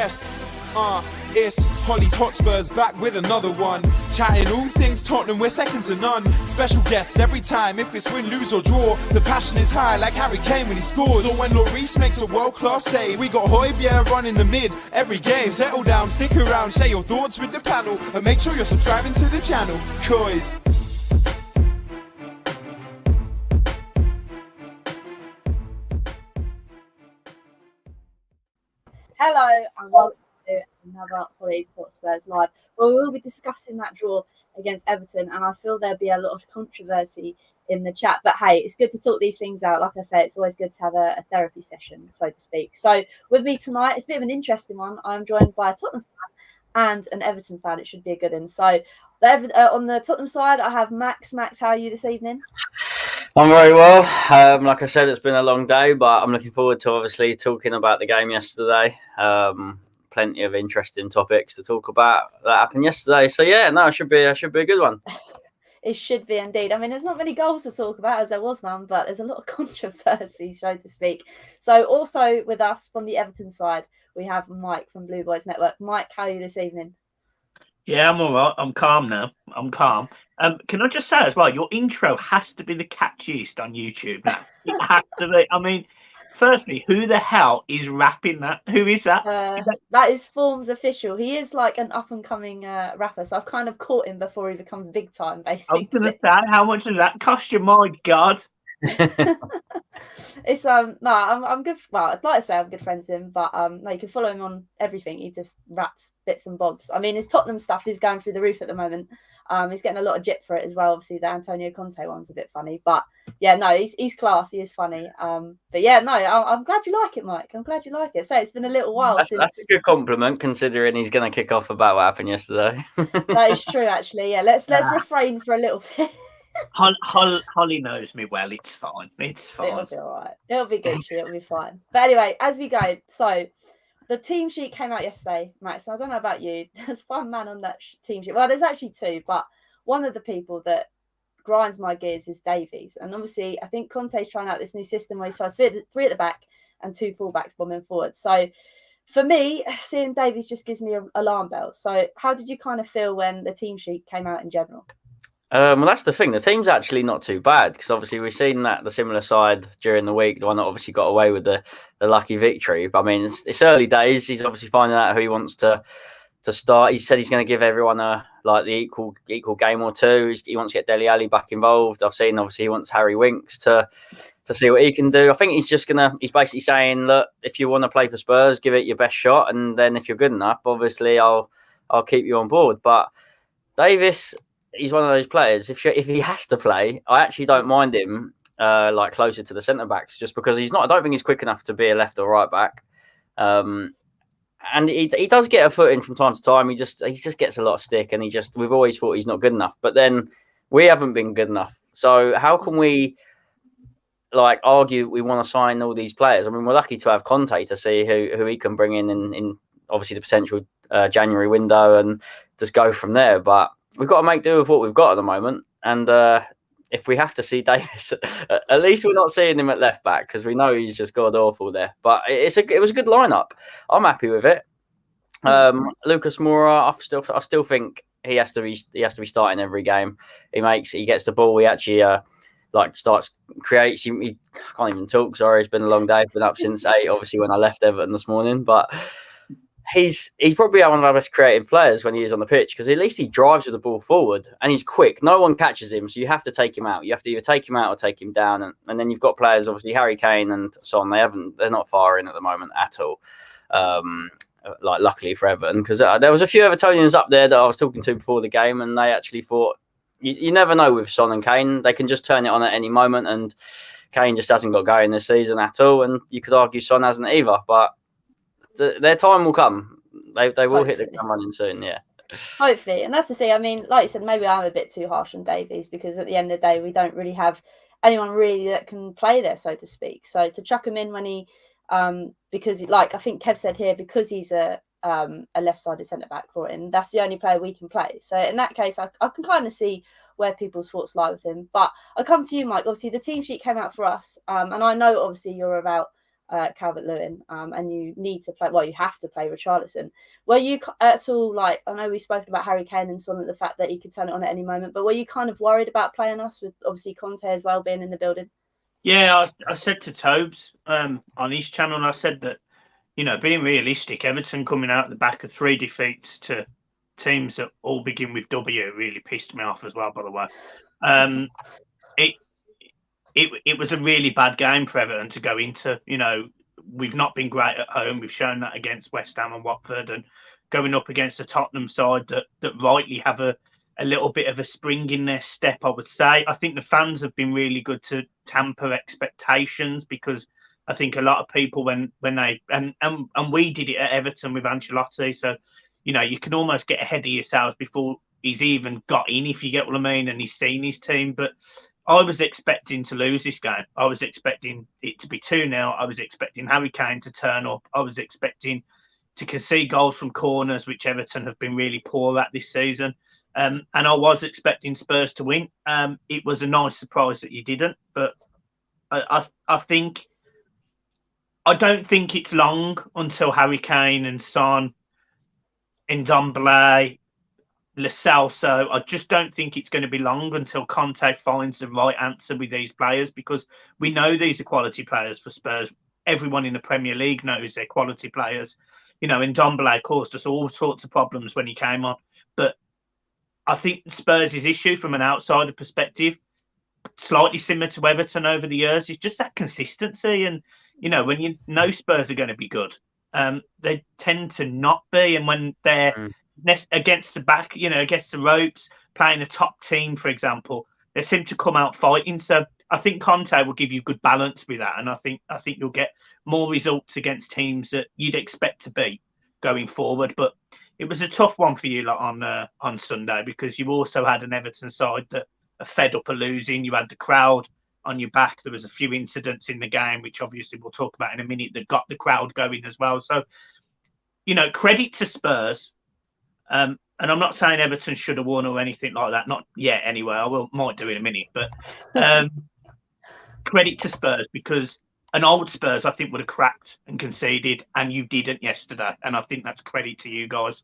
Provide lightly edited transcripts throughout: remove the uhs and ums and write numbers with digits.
guest. It's Hollie's Hotspurs back with another one. Chatting all things Tottenham, we're second to none. Special guests every time, if it's win, lose or draw. The passion is high like Harry Kane when he scores. Or when Lloris makes a world-class save. We got Højbjerg running the mid every game. Settle down, stick around, share your thoughts with the panel. And make sure you're subscribing to the channel. COYS. Hello and welcome to another Hollie's Hotspurs Live, where we will be discussing that draw against Everton, and I feel there'll be a lot of controversy in the chat. But hey, it's good to talk these things out. Like I say, it's always good to have a therapy session, so to speak. So with me tonight, it's a bit of an interesting one. I'm joined by a Tottenham fan and an Everton fan. It should be a good one. So on the Tottenham side, I have Max. Max, how are you this evening? I'm very well. Like I said, it's been a long day, but I'm looking forward to obviously talking about the game yesterday. Plenty of interesting topics to talk about that happened yesterday. So yeah, no, it should be a good one. It should be indeed. I mean, there's not many goals to talk about as there was none, but there's a lot of controversy, so to speak. So also with us from the Everton side, we have Mike from Blue Boyz Network. Mike, how are you this evening? Yeah, I'm all right. I'm calm now. I'm calm. Can I just say as well, your intro has to be the catchiest on YouTube now. It has to be. I mean, firstly, who the hell is rapping that? Who is that? That is Form's official. He is like an up-and-coming rapper, so I've kind of caught him before he becomes big time, basically. I was going to say, how much does that cost you? My God. It's I'm good. Well, I'd like to say I'm good friends with him, but no, you can follow him on everything. He just raps bits and bobs. I mean, his Tottenham stuff is going through the roof at the moment. He's getting a lot of jip for it as well. Obviously, the Antonio Conte one's a bit funny, but yeah, no, he's class. He is funny. But yeah, no, I'm glad you like it, Mike. I'm glad you like it. So it's been a little while since. That's a good compliment, considering he's going to kick off about what happened yesterday. That is true, actually. Yeah, let's refrain for a little bit. Hollie knows me well. It's fine. It's fine. It'll be all right. It'll be good. It'll be fine. But anyway, as we go, so the team sheet came out yesterday, Max. I don't know about you. There's one man on that team sheet. Well, there's actually two, but one of the people that grinds my gears is Davies. And obviously, I think Conte's trying out this new system where he's trying three at the back and two fullbacks bombing forward. So for me, seeing Davies just gives me an alarm bell. So how did you kind of feel when the team sheet came out in general? Well, that's the thing. The team's actually not too bad because obviously we've seen that the similar side during the week, the one that obviously got away with the lucky victory. But I mean, it's early days. He's obviously finding out who he wants to start. He said he's going to give everyone the equal game or two. He wants to get Dele Alli back involved. I've seen obviously he wants Harry Winks to see what he can do. I think he's basically saying, look, if you want to play for Spurs, give it your best shot, and then if you're good enough, obviously I'll keep you on board. But Davies, he's one of those players. If he has to play, I actually don't mind him closer to the centre backs, just because he's not. I don't think he's quick enough to be a left or right back. And he does get a foot in from time to time. He just gets a lot of stick, and we've always thought he's not good enough. But then we haven't been good enough. So how can we argue we want to sign all these players? I mean, we're lucky to have Conte to see who he can bring in obviously the potential January window and just go from there. But we've got to make do with what we've got at the moment. And if we have to see Davies, at least we're not seeing him at left back because we know he's just god awful there. But it was a good lineup. I'm happy with it. Lucas Moura, I still think he has to be starting every game. He gets the ball. He actually creates. He can't even talk. Sorry, it's been a long day. I've been up since 8. Obviously, when I left Everton this morning, but he's probably one of our best creative players when he is on the pitch because at least he drives with the ball forward and he's quick. No one catches him, so you have to take him out. You have to either take him out or take him down. And then you've got players, obviously Harry Kane and Son. They're not far in at the moment at all. Luckily for Everton, because there was a few Evertonians up there that I was talking to before the game, and they actually thought you never know with Son and Kane. They can just turn it on at any moment, and Kane just hasn't got going this season at all. And you could argue Son hasn't either, but their time will come. They will hit the ground running soon, yeah. Hopefully. And that's the thing. I mean, like you said, maybe I'm a bit too harsh on Davies because at the end of the day, we don't really have anyone really that can play there, so to speak. So to chuck him in when he, because I think Kev said here, because he's a left-sided centre-back for him, that's the only player we can play. So in that case, I can kind of see where people's thoughts lie with him. But I come to you, Mike. Obviously, the team sheet came out for us. And I know, obviously, you're about Calvert-Lewin, and you need to play. Well, you have to play Richarlison. Were you at all like? I know we spoke about Harry Kane and Son, the fact that he could turn it on at any moment, but were you kind of worried about playing us with obviously Conte as well being in the building? Yeah, I said to Tobes on his channel, I said that, being realistic, Everton coming out the back of 3 defeats to teams that all begin with W really pissed me off as well, by the way. It was a really bad game for Everton to go into. We've not been great at home. We've shown that against West Ham and Watford, and going up against the Tottenham side that rightly have a little bit of a spring in their step, I would say. I think the fans have been really good to tamper expectations, because I think a lot of people when they and we did it at Everton with Ancelotti, so you can almost get ahead of yourselves before he's even got in, if you get what I mean, and he's seen his team. But I was expecting to lose this game. I was expecting it to be 2-0. I was expecting Harry Kane to turn up. I was expecting to concede goals from corners, which Everton have been really poor at this season. And I was expecting Spurs to win. It was a nice surprise that you didn't. But I don't think it's long until Harry Kane and Son, Ndombele, Lo Celso. I just don't think it's going to be long until Conte finds the right answer with these players, because we know these are quality players for Spurs. Everyone in the Premier League knows they're quality players. Ndombele caused us all sorts of problems when he came on. But I think Spurs' issue from an outsider perspective, slightly similar to Everton over the years, is just that consistency. And, when you know Spurs are going to be good, they tend to not be. And when they're against the back, against the ropes, playing a top team, for example, they seem to come out fighting. So I think Conte will give you good balance with that. And I think you'll get more results against teams that you'd expect to beat going forward. But it was a tough one for you on Sunday, because you also had an Everton side that are fed up of losing. You had the crowd on your back. There was a few incidents in the game, which obviously we'll talk about in a minute, that got the crowd going as well. So, credit to Spurs. And I'm not saying Everton should have won or anything like that. Not yet, anyway. Might do in a minute. But credit to Spurs, because an old Spurs, I think, would have cracked and conceded, and you didn't yesterday. And I think that's credit to you guys.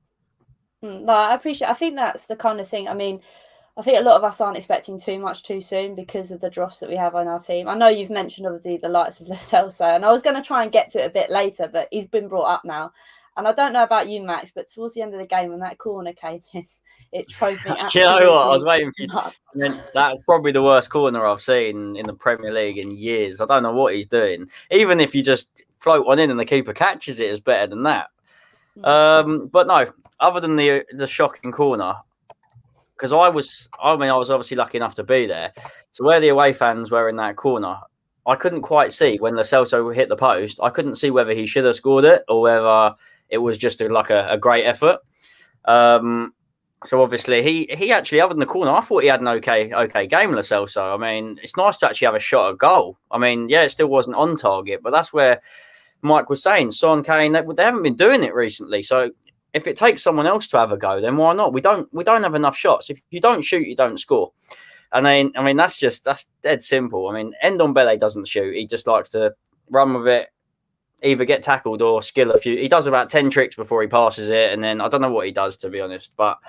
No, I appreciate it. I think that's the kind of thing. I mean, I think a lot of us aren't expecting too much too soon because of the dross that we have on our team. I know you've mentioned, obviously, the likes of Lo Celso, and I was going to try and get to it a bit later, but he's been brought up now. And I don't know about you, Max, but towards the end of the game, when that corner came in, it drove me absolutely. Do you know what? I was waiting for you. I mean, that's probably the worst corner I've seen in the Premier League in years. I don't know what he's doing. Even if you just float one in and the keeper catches it, it's better than that. But no, other than the shocking corner, because I was obviously lucky enough to be there. So where the away fans were in that corner, I couldn't quite see when Lo Celso hit the post. I couldn't see whether he should have scored it or whether it was just a great effort. So obviously he actually, other than the corner, I thought he had an okay game, Lo Celso. I mean, it's nice to actually have a shot at goal. I mean, yeah, it still wasn't on target, but that's where Mike was saying, Son, Kane, they haven't been doing it recently. So if it takes someone else to have a go, then why not? We don't have enough shots. If you don't shoot, you don't score. And then, I mean, that's dead simple. I mean, Ndombele doesn't shoot. He just likes to run with it, either get tackled or skill a few. He does about 10 tricks before he passes it. And then I don't know what he does, to be honest. But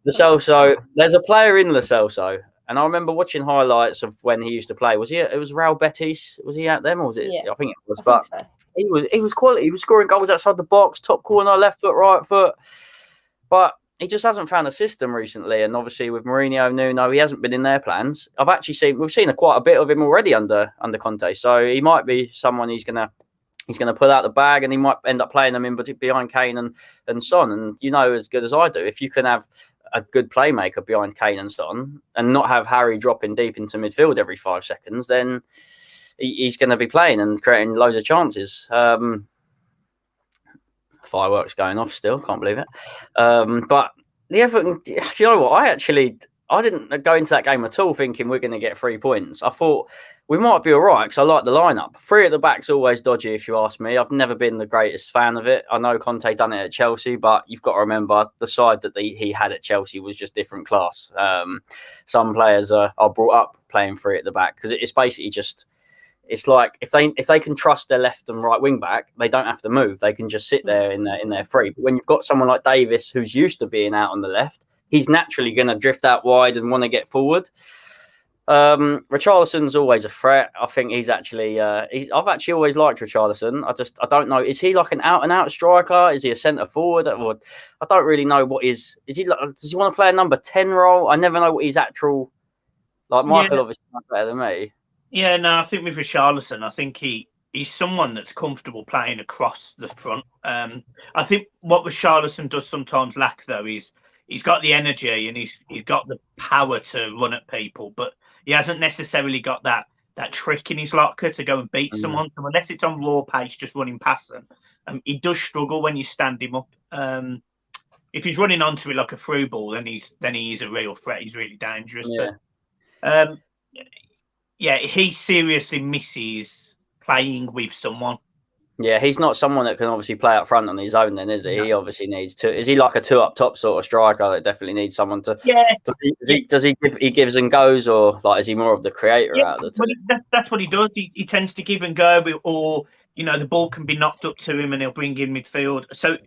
Lo Celso, there's a player in Lo Celso. And I remember watching highlights of when he used to play. It was Real Betis? Was he at them? Or was it? Yeah. I think it was. But so. He was quality. He was scoring goals outside the box, top corner, left foot, right foot. But he just hasn't found a system recently. And obviously with Mourinho, Nuno, he hasn't been in their plans. We've seen quite a bit of him already under Conte. So he might be someone he's gonna pull out the bag, and he might end up playing them in behind Kane and Son. And you know as good as I do, if you can have a good playmaker behind Kane and Son and not have Harry dropping deep into midfield every 5 seconds, then he's going to be playing and creating loads of chances. Fireworks going off still, can't believe it. But the Everton, do you know what? I didn't go into that game at all thinking we're going to get 3 points. I thought we might be all right because I like the lineup. 3 at the back's always dodgy, if you ask me. I've never been the greatest fan of it. I know Conte done it at Chelsea, but you've got to remember the side that he had at Chelsea was just different class. Some players are brought up playing 3 at the back because it's basically just it's like if they can trust their left and right wing back, they don't have to move. They can just sit there in their free. But when you've got someone like Davis who's used to being out on the left, he's naturally going to drift out wide and want to get forward. Richarlison's always a threat. I think he's actually. I've actually always liked Richarlison. I don't know. Is he like an out and out striker? Is he a centre forward? Or, I don't really know what is. Is he? Does he want to play a number 10 role? I never know what his actual. Like Michael, obviously much better than me. Yeah, no, I think with Richarlison, I think he's someone that's comfortable playing across the front. I think what Richarlison does sometimes lack though is he's got the energy and he's got the power to run at people, but he hasn't necessarily got that trick in his locker to go and beat someone. So unless it's on raw pace, just running past them, he does struggle when you stand him up. If he's running onto it like a through ball, then he is a real threat. He's really dangerous. Yeah. But, he seriously misses playing with someone. Yeah, he's not someone that can obviously play up front on his own then, is he? No. He obviously needs to. Is he like a 2 up top sort of striker that definitely needs someone to... Yeah. Does he gives and goes, or like is he more of the creator out of the two? That's what he does. He tends to give and go, or, the ball can be knocked up to him and he'll bring in midfield. So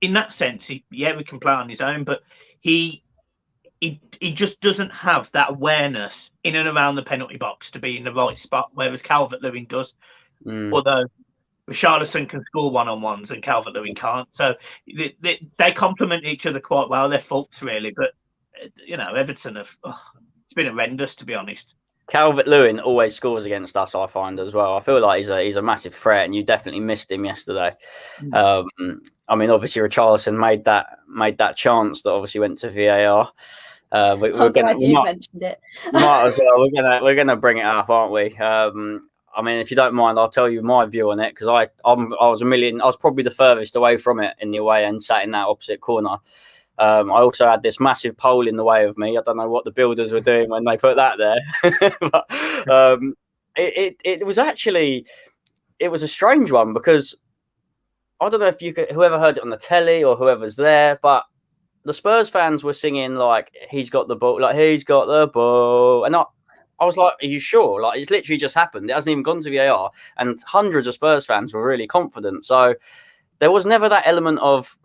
in that sense, we can play on his own, but he just doesn't have that awareness in and around the penalty box to be in the right spot, whereas Calvert-Lewin does. Although Richarlison can score one-on-ones and Calvert-Lewin can't. So they complement each other quite well. They're faults, really. But, Everton it's been horrendous, to be honest. Calvert-Lewin always scores against us, I find, as well. I feel like he's a massive threat, and you definitely missed him yesterday. Obviously, Richarlison made that chance that obviously went to VAR. You mentioned it. Might as well. We're gonna bring it up, aren't we? If you don't mind, I'll tell you my view on it, because I was probably the furthest away from it in the away end, sat in that opposite corner. I also had this massive pole in the way of me. I don't know what the builders were doing when they put that there. But, it was a strange one, because I don't know if whoever heard it on the telly or whoever's there, but the Spurs fans were singing like, he's got the ball, and I was like, are you sure? Like, it's literally just happened. It hasn't even gone to VAR, and hundreds of Spurs fans were really confident. So there was never that element of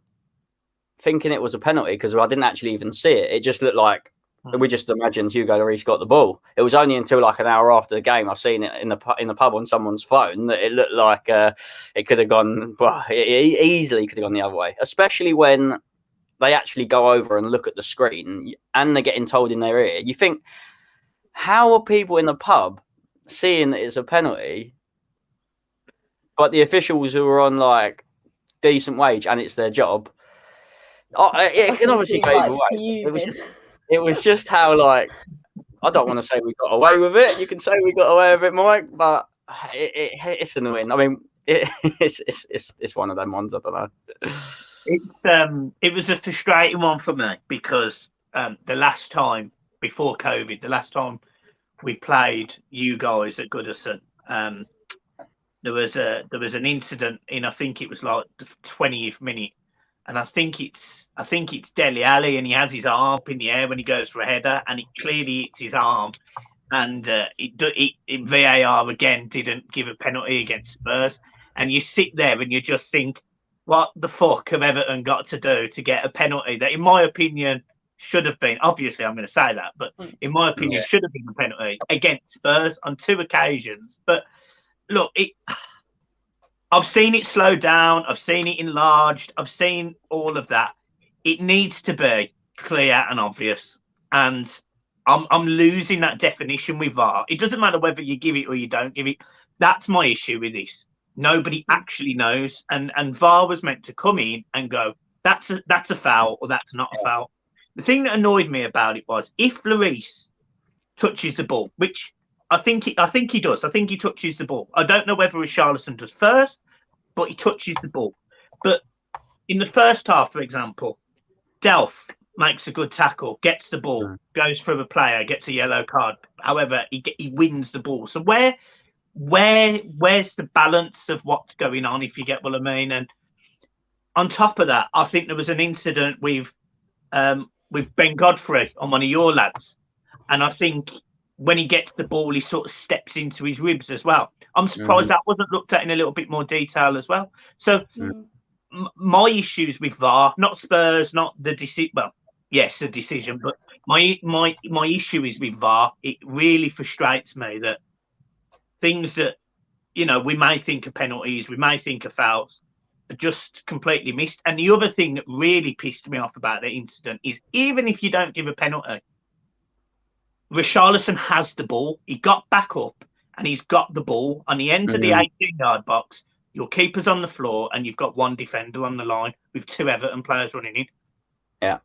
thinking it was a penalty, because I didn't actually even see it. It just looked like we just imagined Hugo Lloris got the ball. It was only until like an hour after the game, I've seen it in the pub on someone's phone, that it looked like it could have gone. Well, it easily could have gone the other way, especially when they actually go over and look at the screen and they're getting told in their ear. You think, how are people in the pub seeing that it's a penalty, but the officials who are on like decent wage and it's their job, it can obviously go either way. It was just how, like, I don't want to say we got away with it. You can say we got away with it, Mike, but it's annoying. I mean, it's one of them ones. I don't know. It was a frustrating one for me, because the last time before COVID, the last time we played you guys at Goodison, there was an incident in, I think it was like the 20th minute, and I think it's Dele Alli, and he has his arm up in the air when he goes for a header, and it clearly hits his arm, and VAR again didn't give a penalty against Spurs, and you sit there and you just think, what the fuck have Everton got to do to get a penalty that, in my opinion, should have been, obviously I'm going to say that, but in my opinion, should have been a penalty against Spurs on 2 occasions. But look, I've seen it slow down, I've seen it enlarged, I've seen all of that. It needs to be clear and obvious, and I'm losing that definition with VAR. It doesn't matter whether you give it or you don't give it. That's my issue with this. Nobody actually knows, and VAR was meant to come in and go, that's a foul or that's not a foul. The thing that annoyed me about it was, if Lloris touches the ball, which I think he does. I think he touches the ball. I don't know whether Richarlison does first, but he touches the ball. But in the first half, for example, Delph makes a good tackle, gets the ball, goes through a player, gets a yellow card. However, he wins the ball. So where's the balance of what's going on, if you get what I mean? And on top of that, I think there was an incident with Ben Godfrey on one of your lads, and I think when he gets the ball, he sort of steps into his ribs as well. I'm surprised that wasn't looked at in a little bit more detail as well. So my issues with VAR, not Spurs, not the decision. Well, yes, a decision, but my issue is with VAR. It really frustrates me that things that we may think are penalties, we may think are fouls, are just completely missed. And the other thing that really pissed me off about the incident is even if you don't give a penalty, Richarlison has the ball. He got back up and he's got the ball on the end of the 18-yard box. Your keeper's on the floor and you've got one defender on the line with 2 Everton players running in. Yeah.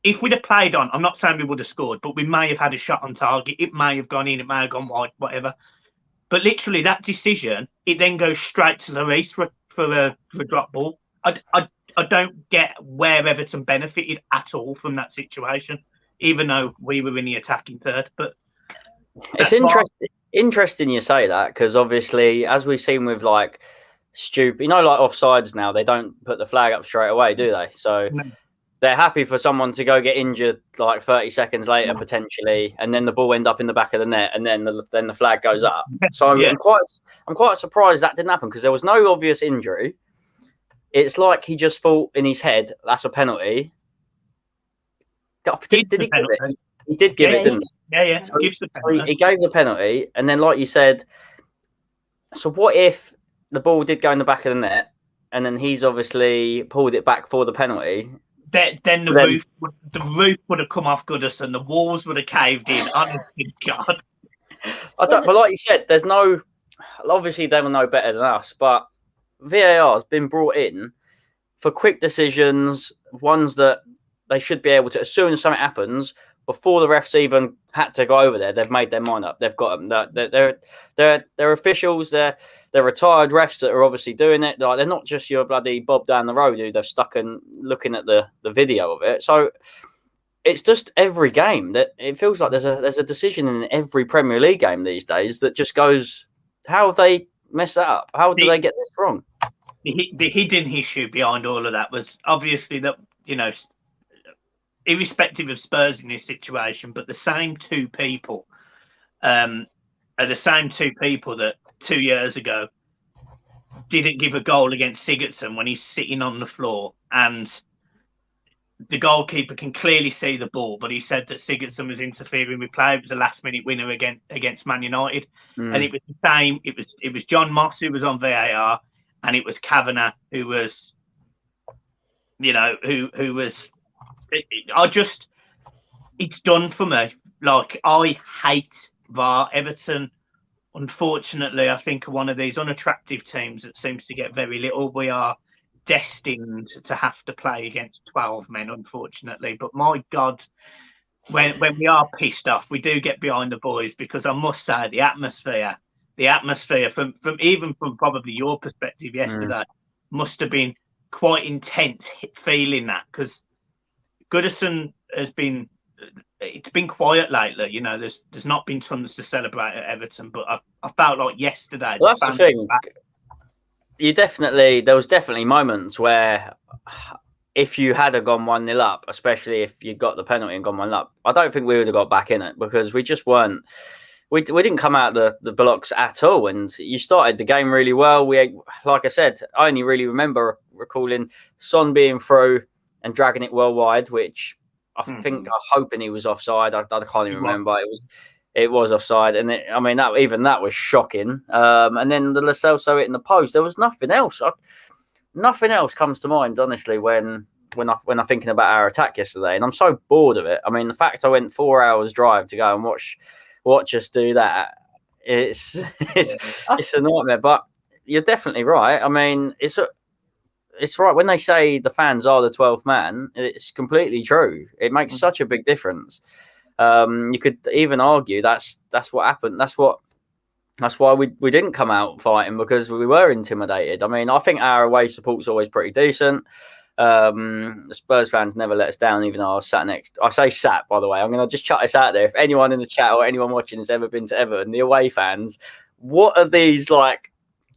If we'd have played on, I'm not saying we would have scored, but we may have had a shot on target. It may have gone in, it may have gone wide, whatever. But literally that decision, it then goes straight to Lloris for a drop ball. I don't get where Everton benefited at all from that situation, even though we were in the attacking third. But it's interesting you say that, because obviously, as we've seen with like stupid, like offsides now, they don't put the flag up straight away, do they? So they're happy for someone to go get injured like 30 seconds later potentially, and then the ball end up in the back of the net, and then the flag goes up. So I'm quite surprised that didn't happen, because there was no obvious injury. It's like he just thought in his head that's a penalty. Did he give it? He did give it, didn't he? Yeah. So he gave the penalty, and then, like you said, so what if the ball did go in the back of the net, and then he's obviously pulled it back for the penalty? Then the roof would have come off Goodison, the walls would have caved in. Honestly, God. But like you said, there's no. Obviously, they will know better than us, but VAR has been brought in for quick decisions, ones that they should be able to, as soon as something happens, before the refs even had to go over there, they've made their mind up. They've got them. They're officials. They're retired refs that are obviously doing it. Like, they're not just your bloody Bob down the road who they're stuck in looking at the video of it. So it's just every game that it feels like there's a decision in every Premier League game these days that just goes, how have they messed that up? How do they get this wrong? The hidden issue behind all of that was obviously that, irrespective of Spurs in this situation, but the same 2 people are the same 2 people that 2 years ago didn't give a goal against Sigurdsson when he's sitting on the floor, and the goalkeeper can clearly see the ball, but he said that Sigurdsson was interfering with play. It was a last-minute winner against Man United, and it was the same. It was John Moss who was on VAR, and it was Kavanagh who was, who was. It's done for me. Like, I hate VAR. Everton, unfortunately, I think are one of these unattractive teams that seems to get very little. We are destined to have to play against 12 men, unfortunately. But my God, when we are pissed off, we do get behind the boys, because I must say the atmosphere from probably your perspective yesterday must have been quite intense, feeling that, because Goodison it's been quiet lately. There's not been tons to celebrate at Everton, but I felt like yesterday. Well, that's the thing. There was definitely moments where if you had gone 1-0 up, especially if you got the penalty and gone 1-0 up, I don't think we would have got back in it, because we just weren't. We didn't come out the blocks at all, and you started the game really well. Like I said, I only really remember recalling Son being through and dragging it well wide, which I think I'm hoping he was offside. I can't even remember. It was offside, and that was shocking. And then the Lo Celso hitting the post. There was nothing else. Nothing else comes to mind, honestly, when I'm thinking about our attack yesterday, and I'm so bored of it. I mean, the fact I went 4 hours drive to go and watch us do that, it's a nightmare. But you're definitely right. I mean, it's right when they say the fans are the 12th man. It's completely true. It makes such a big difference. You could even argue that's what happened. That's why we didn't come out fighting, because we were intimidated. I mean, I think our away support's always pretty decent. The Spurs fans never let us down, even though I was sat next. I say sat, by the way. I'm going to just chuck this out there. If anyone in the chat or anyone watching has ever been to Everton, the away fans, what are these like?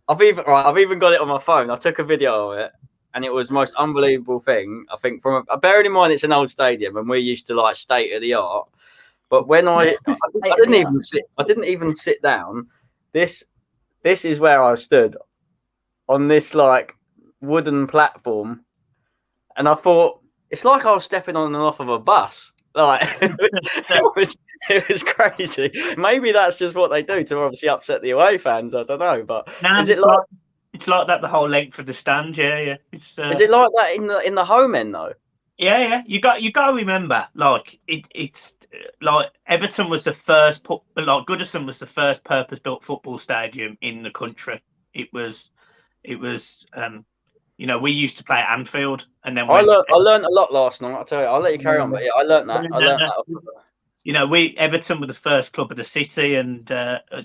I've even got it on my phone. I took a video of it, and it was the most unbelievable thing. I think bearing in mind it's an old stadium and we're used to like state of the art, But when I State of didn't the even sit, I didn't even sit down. This is where I stood on this like wooden platform, and I thought it's like I was stepping on and off of a bus. Like it was crazy. Maybe that's just what they do to obviously upset the away fans. I don't know, but No, is it like it's like that the whole length of the stand? Yeah. It's is it like that in the home end though? yeah. You got to remember, like it's like Everton was the first like Goodison was the first purpose-built football stadium in the country. It was we used to play at Anfield, and then I learned a lot last night. I'll tell you. I'll let you carry on, but yeah, I learned that. Everton were the first club of the city, and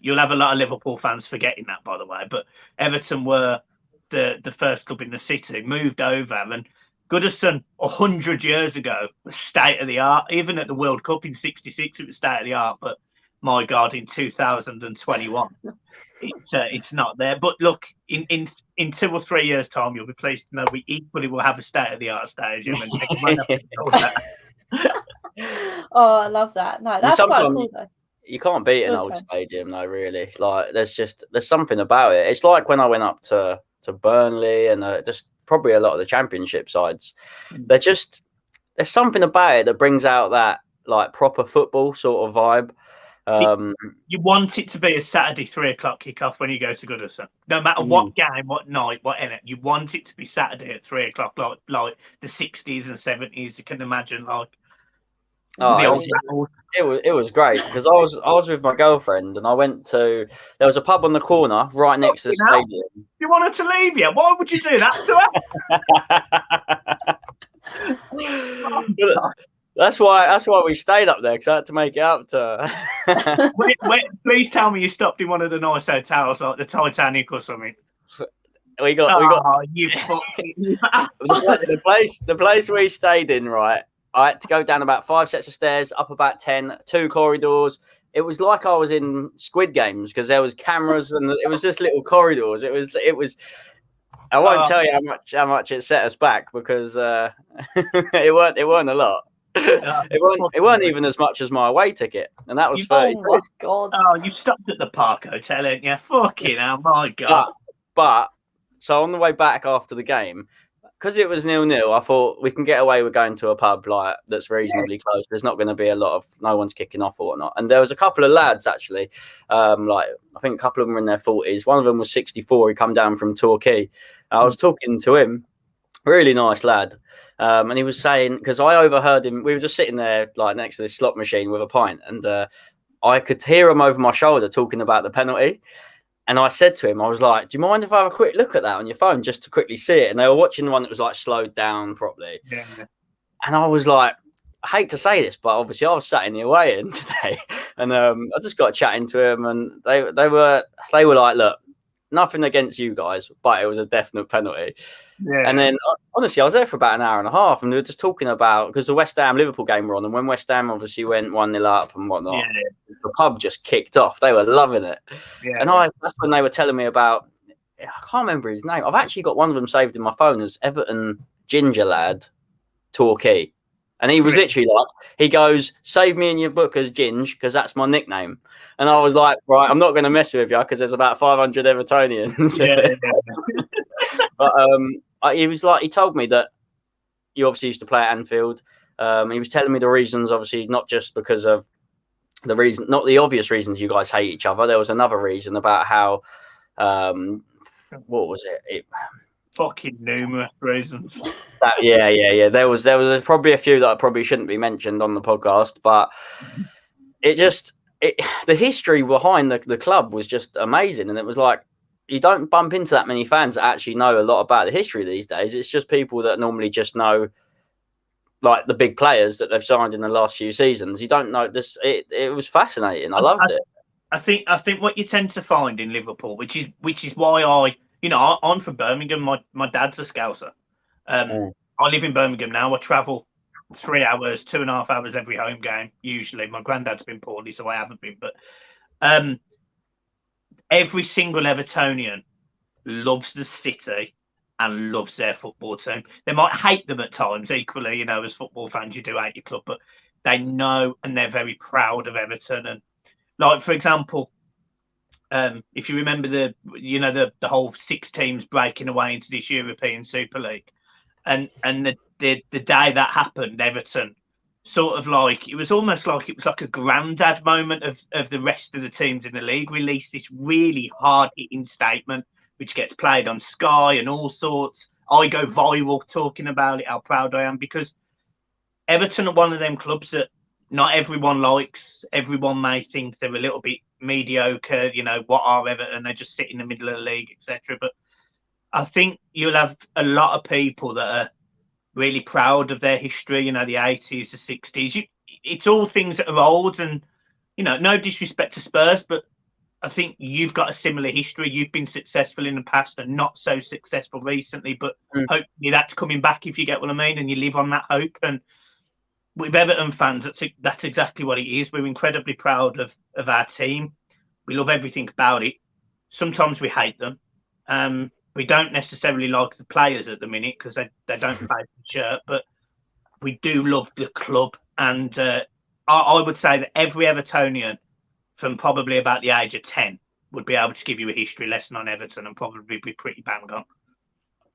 you'll have a lot of Liverpool fans forgetting that, by the way. But Everton were the first club in the city, moved over, and Goodison 100 years ago was state of the art. Even at the World Cup in '66, it was state of the art. But my God, in 2021, it's not there. But look, in 2 or 3 years' time, you'll be pleased to know we equally will have a state of the art stadium. And Oh, I love that. No, that's quite cool though. You can't beat an old stadium, though. Really, like there's something about it. It's like when I went up to Burnley and just probably a lot of the Championship sides. There's something about it that brings out that like proper football sort of vibe. You want it to be a Saturday 3 o'clock kickoff when you go to Goodison. No matter what game, what night, what in it, you want it to be Saturday at 3 o'clock, like the 60s and 70s. You can imagine, like. It was great because I was with my girlfriend and I went to there was a pub on the corner right next to the stadium. You wanted to leave you? Why would you do that to her? That's why we stayed up there because I had to make it up to her. Please tell me you stopped in one of the nice hotels like the Titanic or something. We got you fucking the place we stayed in, right? I had to go down about 5 sets of stairs, up about 10, 2 corridors. It was like I was in Squid Games because there was cameras and it was just little corridors. It was. I won't tell you how much it set us back because it weren't a lot. It weren't even as much as my away ticket, and that was 30. Oh my God! Oh, you stopped at the Park Hotel, didn't you? Fucking hell, my God! But so on the way back after the game. Because it was 0-0, I thought we can get away with going to a pub like that's reasonably close. There's not going to be a lot of no one's kicking off or whatnot. And there was a couple of lads actually, like I think a couple of them were in their 40s. One of them was 64. He come down from Torquay. I was talking to him, really nice lad, and he was saying because I overheard him. We were just sitting there like next to this slot machine with a pint, and I could hear him over my shoulder talking about the penalty. And I said to him, I was like, do you mind if I have a quick look at that on your phone just to quickly see it? And they were watching the one that was like slowed down properly. Yeah. And I was like, I hate to say this, but obviously I was sat in the away end today. And I just got chatting to him and they were like, look, nothing against you guys, but it was a definite penalty. Yeah. And then honestly, I was there for about an hour and a half and we were just talking about, because the West Ham Liverpool game were on, and when West Ham obviously went 1-0 up and whatnot, the pub just kicked off. They were loving it. Yeah. And that's when they were telling me about, I can't remember his name. I've actually got one of them saved in my phone as Everton Ginger Lad Torquay. And he was literally like, he goes, save me in your book as Ginge, because that's my nickname. And I was like, right, I'm not going to mess with you because there's about 500 Evertonians. Yeah. But he was like, he told me that you obviously used to play at Anfield. He was telling me the reasons, obviously, not just because of the reason, not the obvious reasons you guys hate each other. There was another reason about how, what was it? Fucking numerous reasons. Yeah. There was probably a few that I probably shouldn't be mentioned on the podcast, but the history behind the club was just amazing, and it was like you don't bump into that many fans that actually know a lot about the history these days. It's just people that normally just know like the big players that they've signed in the last few seasons. You don't know this. It was fascinating. I loved it. I think what you tend to find in Liverpool, which is why I'm from Birmingham. My dad's a Scouser. I live in Birmingham now. I travel 3 hours, 2.5 hours every home game. Usually, my granddad's been poorly, so I haven't been. But every single Evertonian loves the city and loves their football team. They might hate them at times. Equally, as football fans, you do hate your club, but they know and they're very proud of Everton. And like, for example, if you remember the whole 6 teams breaking away into this European Super League, and the day that happened, Everton sort of like, it was almost like it was like a granddad moment of the rest of the teams in the league, released this really hard hitting statement which gets played on Sky and all sorts. I go viral talking about it, how proud I am, because Everton are one of them clubs that not everyone likes. Everyone may think they're a little bit mediocre, what are Everton? They just sit in the middle of the league, etc. But I think you'll have a lot of people that are really proud of their history, the 80s, the 60s. It's all things that are old, and, no disrespect to Spurs, but I think you've got a similar history. You've been successful in the past and not so successful recently, but hopefully that's coming back, if you get what I mean, and you live on that hope. And with Everton fans, that's exactly what it is. We're incredibly proud of our team. We love everything about it. Sometimes we hate them. We don't necessarily like the players at the minute because they don't play the shirt, but we do love the club. And I would say that every Evertonian from probably about the age of 10 would be able to give you a history lesson on Everton and probably be pretty bang on.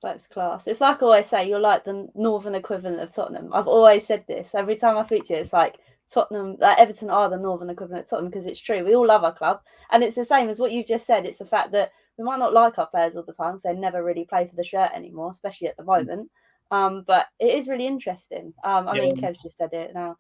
That's class. It's like I always say, you're like the northern equivalent of Tottenham. I've always said this. Every time I speak to you, it's like Tottenham, like Everton are the northern equivalent of Tottenham, because it's true. We all love our club. And it's the same as what you just said. It's the fact that we might not like our players all the time because they never really play for the shirt anymore, especially at the moment. But it is really interesting. I mean, Kev just said it now,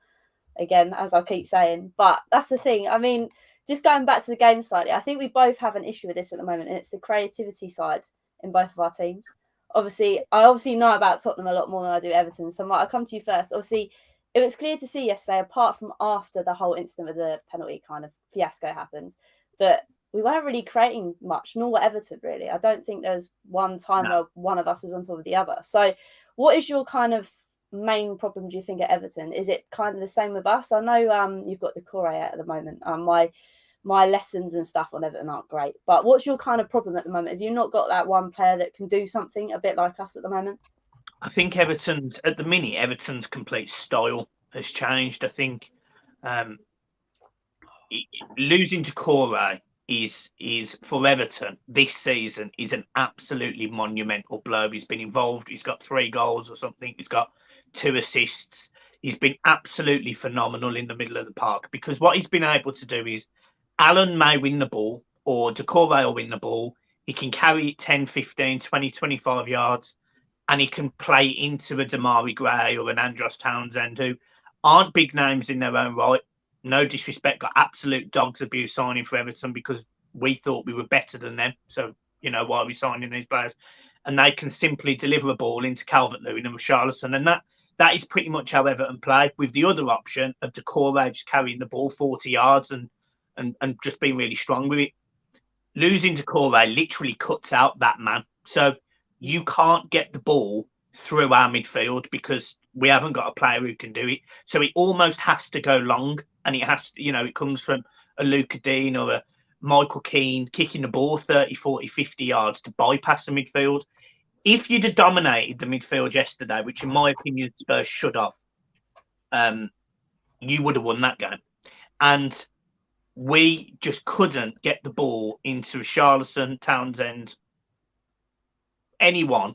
again, as I keep saying. But that's the thing. I mean, just going back to the game slightly, I think we both have an issue with this at the moment, and it's the creativity side in both of our teams. I obviously know about Tottenham a lot more than I do Everton. So I'll come to you first. Obviously, it was clear to see yesterday, apart from after the whole incident with the penalty kind of fiasco happened, that we weren't really creating much, nor were Everton really. I don't think there was one time where one of us was on top of the other. So what is your kind of main problem, do you think, at Everton? Is it kind of the same with us? I know you've got the Core at the moment. My lessons and stuff on Everton aren't great, but what's your kind of problem at the moment? Have you not got that one player that can do something a bit like us at the moment? I think Everton's complete style has changed. I think losing to Core is for Everton this season is an absolutely monumental blow. He's been involved. He's got 3 goals or something. He's got 2 assists. He's been absolutely phenomenal in the middle of the park, because what he's been able to do is, Alan may win the ball or Decore will win the ball. He can carry it 10, 15, 20, 25 yards, and he can play into a Damari Gray or an Andros Townsend, who aren't big names in their own right. No disrespect, got absolute dog's abuse signing for Everton because we thought we were better than them. So, why are we signing these players? And they can simply deliver a ball into Calvert-Lewin and Richarlison. And that is pretty much how Everton play, with the other option of Decore just carrying the ball 40 yards and just being really strong with it. Losing to Core literally cuts out that man. So you can't get the ball through our midfield because we haven't got a player who can do it. So it almost has to go long, and it has to, it comes from a Luca Dean or a Michael Keane kicking the ball 30, 40, 50 yards to bypass the midfield. If you'd have dominated the midfield yesterday, which in my opinion Spurs should have, you would have won that game. And we just couldn't get the ball into Richarlison, Townsend, anyone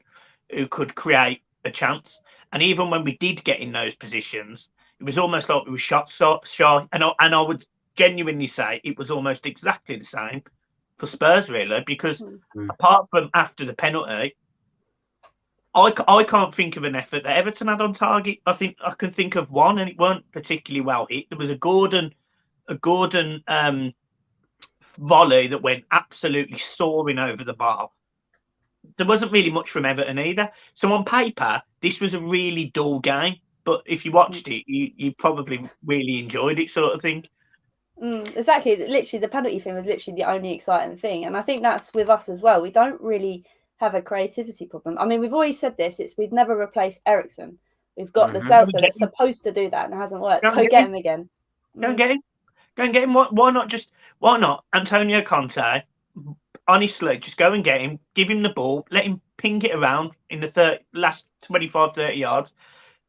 who could create a chance. And even when we did get in those positions, it was almost like we were shot shy. And I would genuinely say it was almost exactly the same for Spurs, really, because apart from after the penalty, I can't think of an effort that Everton had on target. I think I can think of one, and it weren't particularly well hit. There was a Gordon volley that went absolutely soaring over the bar. There wasn't really much from Everton either. So on paper, this was a really dull game. But if you watched it, you probably really enjoyed it, sort of thing. Exactly. Literally, the penalty thing was literally the only exciting thing. And I think that's with us as well. We don't really have a creativity problem. I mean, we've always said this. We've never replaced Eriksen. We've got the Celso that's supposed to do that, and it hasn't worked. Go get him again. Go and get him. Go and get him. Why not? Antonio Conte, honestly, just go and get him. Give him the ball. Let him ping it around in the last 25, 30 yards.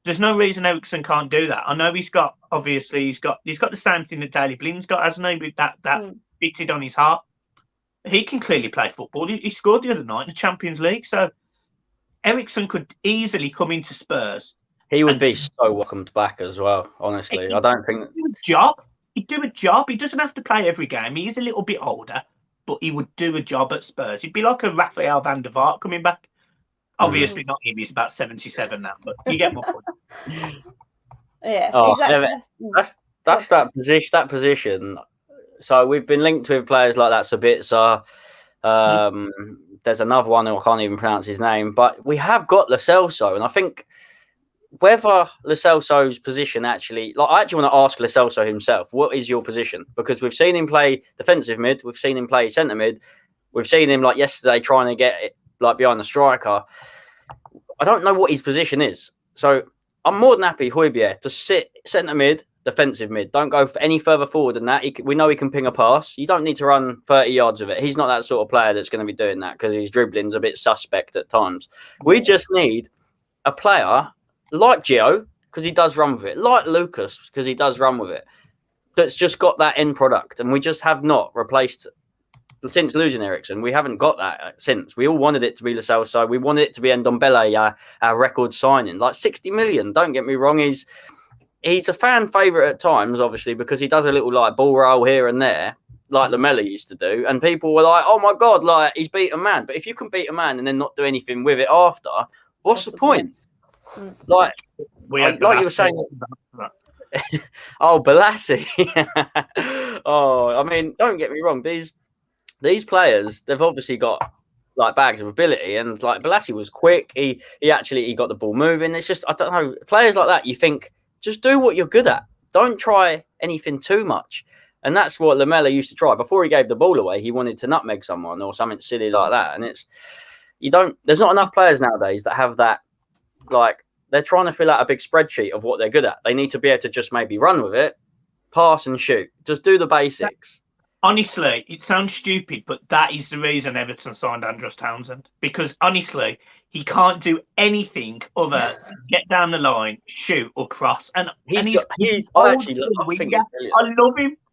There's no reason Ericsson can't do that. I know he's got the same thing that Daley Blind's got, hasn't he? With that fitted on his heart. He can clearly play football. He scored the other night in the Champions League. So Ericsson could easily come into Spurs. He would be so welcomed back as well, honestly. I don't think... He'd do a job. He doesn't have to play every game. He is a little bit older, but he would do a job at Spurs. He'd be like a Raphael van der Vaart coming back. Obviously not him. He's about 77 now, but you get my point. Yeah, exactly. That's that position. That position. So we've been linked with players like that. Sabitzer. There's another one who I can't even pronounce his name, but we have got Lo Celso, and I think whether Lo Celso's position actually, like, I actually want to ask Lo Celso himself, what is your position? Because we've seen him play defensive mid, we've seen him play centre mid, we've seen him like yesterday trying to get it like behind the striker. I don't know what his position is, so I'm more than happy Højbjerg to sit centre mid, defensive mid. Don't go any further forward than that. We know he can ping a pass. You don't need to run 30 yards of it. He's not that sort of player that's going to be doing that because his dribbling's a bit suspect at times. We just need a player like Gio, because he does run with it, like Lucas, because he does run with it, that's just got that end product. And we just have not replaced, since losing Ericsson, we haven't got that since. We all wanted it to be Lo Celso. We wanted it to be Ndombele, our record signing. Like 60 million, don't get me wrong. He's a fan favourite at times, obviously, because he does a little like ball roll here and there, like Lamela used to do. And people were like, oh my God, like he's beat a man. But if you can beat a man and then not do anything with it after, what's the point? Like you were saying, oh, Balassi. Oh, I mean, don't get me wrong. These players, they've obviously got like bags of ability, and like Balassi was quick. He got the ball moving. It's just, I don't know, players like that. You think just do what you're good at. Don't try anything too much. And that's what Lamela used to try before he gave the ball away. He wanted to nutmeg someone or something silly like that. And there's not enough players nowadays that have that. Like, they're trying to fill out a big spreadsheet of what they're good at. They need to be able to just maybe run with it, pass and shoot. Just do the basics. Honestly, it sounds stupid, but that is the reason Everton signed Andros Townsend. Because honestly, he can't do anything other than get down the line, shoot or cross. And I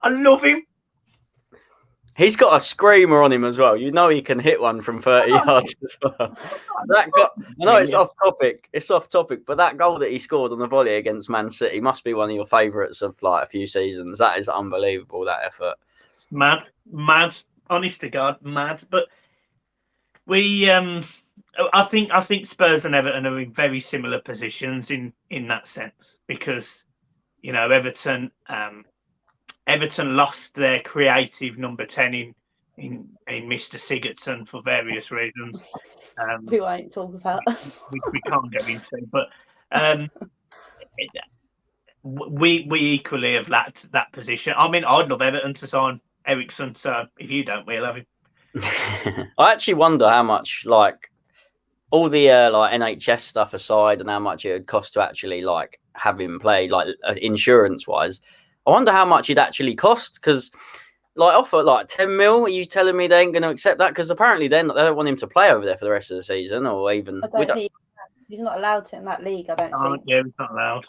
love him. He's got a screamer on him as well. You know he can hit one from 30 yards as well. I know it's off topic. It's off topic, but that goal that he scored on the volley against Man City must be one of your favourites of like a few seasons. That is unbelievable, that effort. Mad. Honest to God, mad. But we, I think Spurs and Everton are in very similar positions in that sense, because you know Everton lost their creative number 10 in Mr. Sigurdsson for various reasons. We won't talk about. we can't go into, but we equally have lacked that position. I mean, I'd love Everton to sign Ericsson, so if you don't, we'll have him. I actually wonder how much, like, all the like NHS stuff aside, and how much it would cost to actually like have him play, like insurance wise. I wonder how much it'd actually cost, because like offer like 10 mil. Are you telling me they ain't going to accept that? Because apparently they don't want him to play over there for the rest of the season, or even. He's not allowed to in that league. I don't think. Yeah, he's not allowed.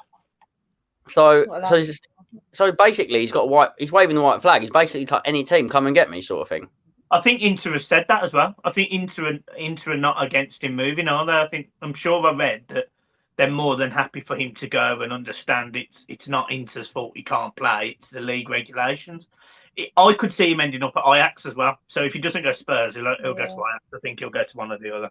So basically, he's waving the white flag. He's basically like, any team, come and get me, sort of thing. I think Inter have said that as well. I think Inter are not against him moving, are they? I'm sure I read that they're more than happy for him to go and understand it's not Inter's fault he can't play. It's the league regulations. I could see him ending up at Ajax as well. So if he doesn't go Spurs, he'll go to Ajax. I think he'll go to one or the other.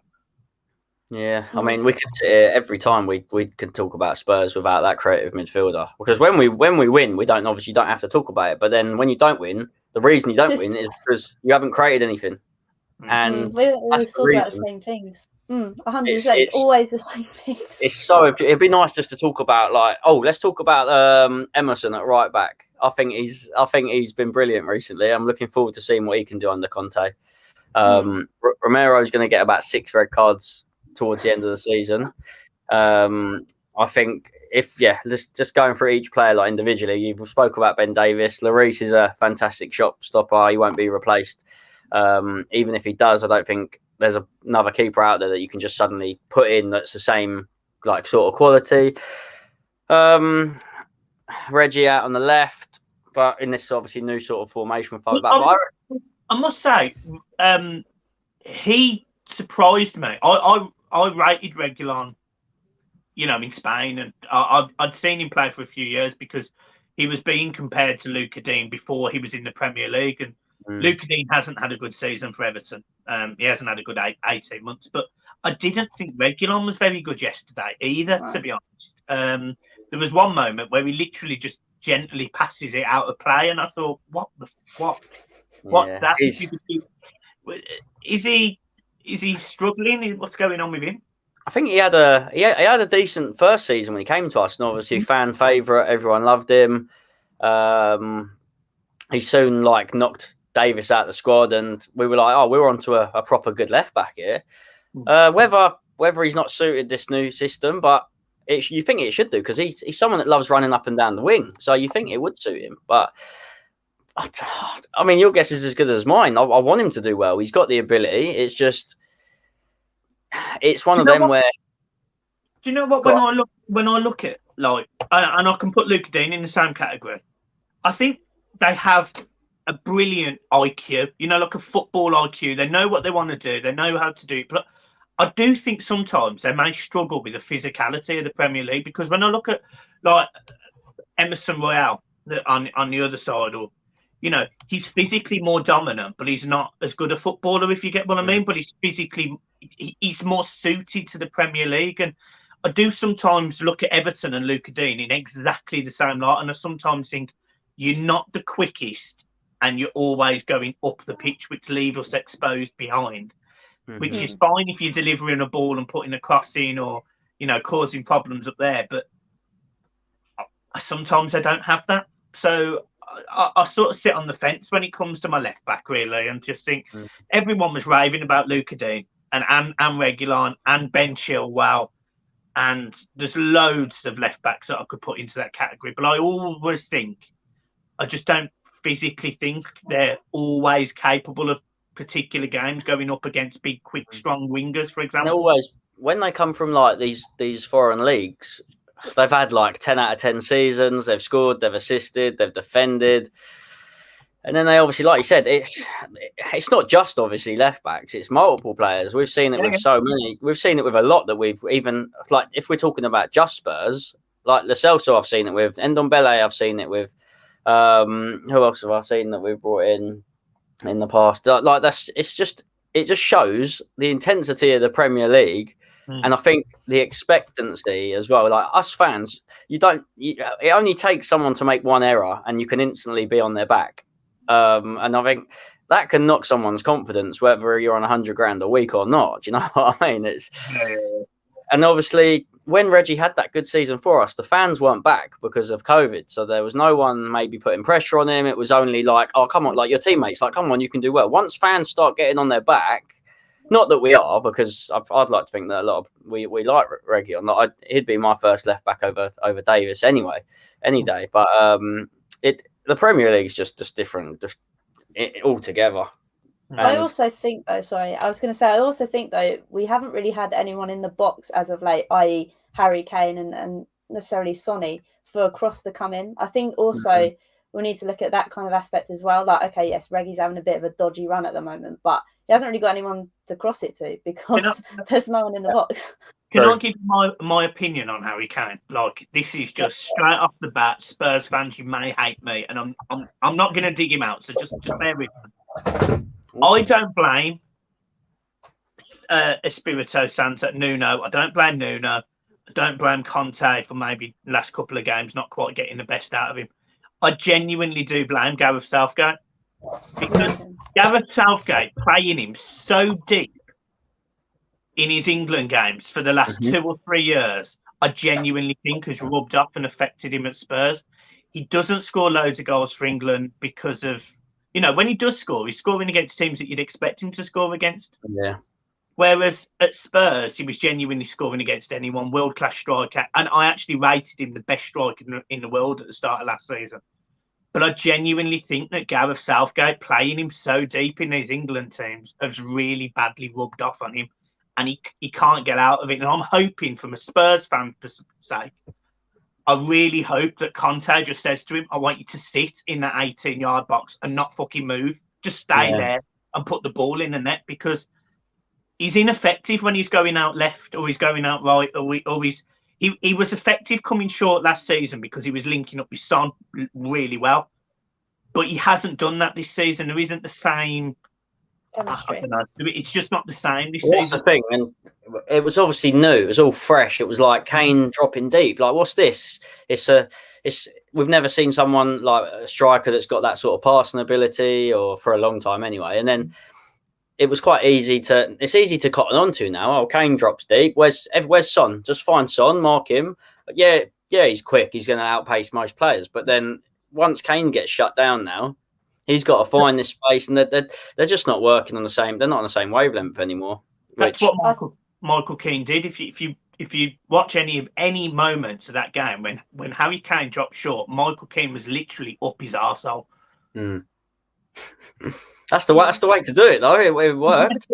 Yeah, I mean, we could every time we could talk about Spurs without that creative midfielder, because when we win, we don't have to talk about it. But then when you don't win, the reason you don't win is because you haven't created anything. And we always talk about the same things. 100%. It's always the same things. It'd be nice just to talk about let's talk about Emerson at right back. I think he's been brilliant recently. I'm looking forward to seeing what he can do under Conte. Romero's going to get about 6 red cards towards the end of the season. I think just going through each player like individually, you spoke about Ben Davies. Lloris is a fantastic shot stopper. He won't be replaced. Even if he does, I don't think there's another keeper out there that you can just suddenly put in that's the same like sort of quality. Reggie out on the left, but in this obviously new sort of formation with five back. I must say, he surprised me. I rated Reguilon, in Spain, and I'd seen him play for a few years because he was being compared to Luca Dean before he was in the Premier League, and Luca Dean hasn't had a good season for Everton. He hasn't had a good 18 months, but I didn't think Reguilon was very good yesterday either, to be honest. There was one moment where he literally just gently passes it out of play, and I thought, what? What's that? Is he struggling? What's going on with him? I think he had a decent first season when he came to us, and obviously fan favourite. Everyone loved him. He soon knocked Davis out of the squad, and we were like, oh, we're onto a proper good left back here. Whether he's not suited this new system, but you think it should do because he's someone that loves running up and down the wing, so you think it would suit him. But I mean, your guess is as good as mine. I want him to do well. He's got the ability. It's just, it's one of them where. Do you know what? When I look at and I can put Luca Dean in the same category. I think they have a brilliant IQ. Like a football IQ. They know what they want to do. They know how to do it. But I do think sometimes they may struggle with the physicality of the Premier League because when I look at Emerson Royale on the other side, or he's physically more dominant, but he's not as good a footballer, if you get what I mean. But he's more suited to the Premier League. And I do sometimes look at Everton and Luca Dean in exactly the same light. And I sometimes think you're not the quickest and you're always going up the pitch, which leaves us exposed behind. Which is fine if you're delivering a ball and putting a cross in or, causing problems up there. But sometimes I don't have that. So I sort of sit on the fence when it comes to my left back, really, and just think everyone was raving about Luca Dean and Reguilon and Ben Chilwell. And there's loads of left backs that I could put into that category. But I always think, I just don't physically think they're always capable of particular games going up against big, quick, strong wingers, for example. And always, when they come from these foreign leagues, they've had 10 out of 10 seasons. They've scored, they've assisted, they've defended, and then they obviously, like you said, it's not just obviously left backs. It's multiple players. We've seen it with so many. We've seen it with a lot that we've even if we're talking about just Spurs, like Lo Celso, I've seen it with Ndombele. I've seen it with who else have I seen that we've brought in the past? It just shows the intensity of the Premier League, and I think the expectancy as well. Like us fans, it only takes someone to make one error, and you can instantly be on their back. And I think that can knock someone's confidence, whether you're on 100 grand a week or not. Do you know what I mean? And obviously, when Reggie had that good season for us, the fans weren't back because of COVID. So there was no one maybe putting pressure on him. It was only oh, come on, your teammates, come on, you can do well. Once fans start getting on their back, not that we are, because I'd like to think that a lot of we like Reggie. He'd be my first left back over Davis anyway, any day. But the Premier League is just different altogether. I also think though, I also think though, we haven't really had anyone in the box as of late, i.e. Harry Kane and necessarily Sonny, for a cross to come in. I think also we need to look at that kind of aspect as well. Okay, yes, Reggie's having a bit of a dodgy run at the moment, but he hasn't really got anyone to cross it to because there's no one in the box. Can I give my opinion on Harry Kane? This is just straight off the bat. Spurs fans, you may hate me, and I'm not going to dig him out. So just bear with me. I don't blame Espirito Santo, Nuno. I don't blame Nuno. I don't blame Conte for maybe last couple of games not quite getting the best out of him. I genuinely do blame Gareth Southgate, because Gareth Southgate playing him so deep in his England games for the last 2 or 3 years, I genuinely think has rubbed off and affected him at Spurs. He doesn't score loads of goals for England because of, when he does score, he's scoring against teams that you'd expect him to score against. Yeah. Whereas at Spurs, he was genuinely scoring against anyone, world-class striker. And I actually rated him the best striker in the world at the start of last season. But I genuinely think that Gareth Southgate playing him so deep in these England teams has really badly rubbed off on him. And he can't get out of it. And I'm hoping, from a Spurs fan sake, I really hope that Conte just says to him, I want you to sit in that 18-yard box and not fucking move. Just stay there and put the ball in the net, because he's ineffective when he's going out left or he's going out right, or he was effective coming short last season because he was linking up with Son really well. But he hasn't done that this season. There isn't the same. I don't know. It's just not the same this season. That's the thing, and it was obviously new. It was all fresh. It was like Kane dropping deep. Like, what's this? We've never seen someone like a striker that's got that sort of passing ability, or for a long time anyway. And then it was quite easy to cotton on to now. Oh, Kane drops deep. Where's Son? Just find Son, mark him. Yeah, he's quick. He's going to outpace most players. But then once Kane gets shut down now, he's got to find this space, and they're just not working on the same. They're not on the same wavelength anymore. That's what Michael Keane did. If you watch any moments of that game when Harry Kane dropped short, Michael Keane was literally up his arsehole. Mm. That's the way to do it, though. It worked.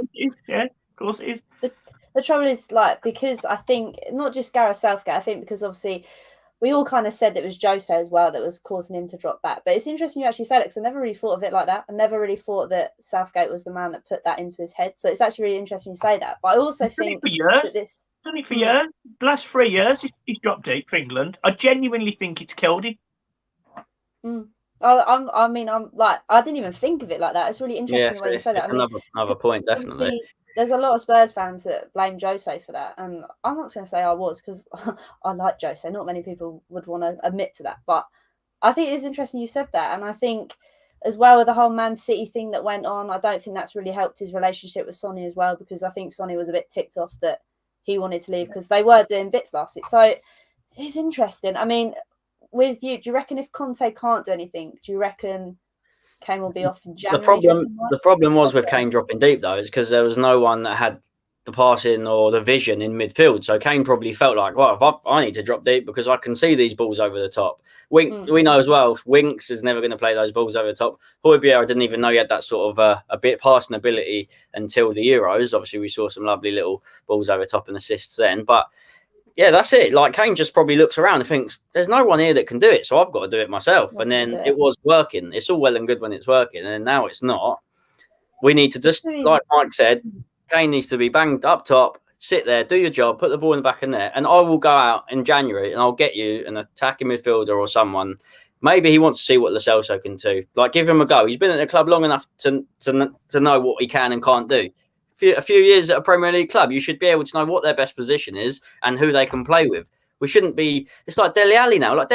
Yeah, of course it is. The trouble is, like, because I think not just Gareth Southgate, I think because obviously we all kind of said it was Jose as well that was causing him to drop back. But it's interesting you actually said it, because I never really thought of it like that. I never really thought that Southgate was the man that put that into his head. So it's actually really interesting you say that. But I also think for years. Done it for years. The last 3 years, he's dropped deep for England. I genuinely think it's killed him. I'm like, I didn't even think of it like that. It's really interesting the way you said that. Another point, definitely. There's a lot of Spurs fans that blame Jose for that, and I'm not going to say I was, because I like Jose. Not many people would want to admit to that, but I think it is interesting you said that, and I think as well with the whole Man City thing that went on, I don't think that's really helped his relationship with Sonny as well, because I think Sonny was a bit ticked off that he wanted to leave because they were doing bits last week. So it's interesting. I mean, with you, do you reckon if Conte can't do anything, do you reckon Kane will be off in January? The problem was with Kane dropping deep, though, is because there was no one that had the passing or the vision in midfield. So Kane probably felt like, well, I need to drop deep because I can see these balls over the top. We know as well, Winks is never going to play those balls over the top. Højbjerg didn't even know he had that sort of a bit passing ability until the Euros. Obviously, we saw some lovely little balls over the top and assists then. But yeah, that's it. Like, Kane just probably looks around and thinks, there's no one here that can do it, so I've got to do it myself. And then it was working. It's all well and good when it's working, and now it's not. We need to just, like Mike said, Kane needs to be banged up top, sit there, do your job, put the ball in the back of the net, and I will go out in January and I'll get you an attacking midfielder or someone. Maybe he wants to see what Lo Celso can do. Like, give him a go. He's been at the club long enough to know what he can and can't do. A few years at a Premier League club, you should be able to know what their best position is and who they can play with. We shouldn't be. It's like Dele Alli now. Like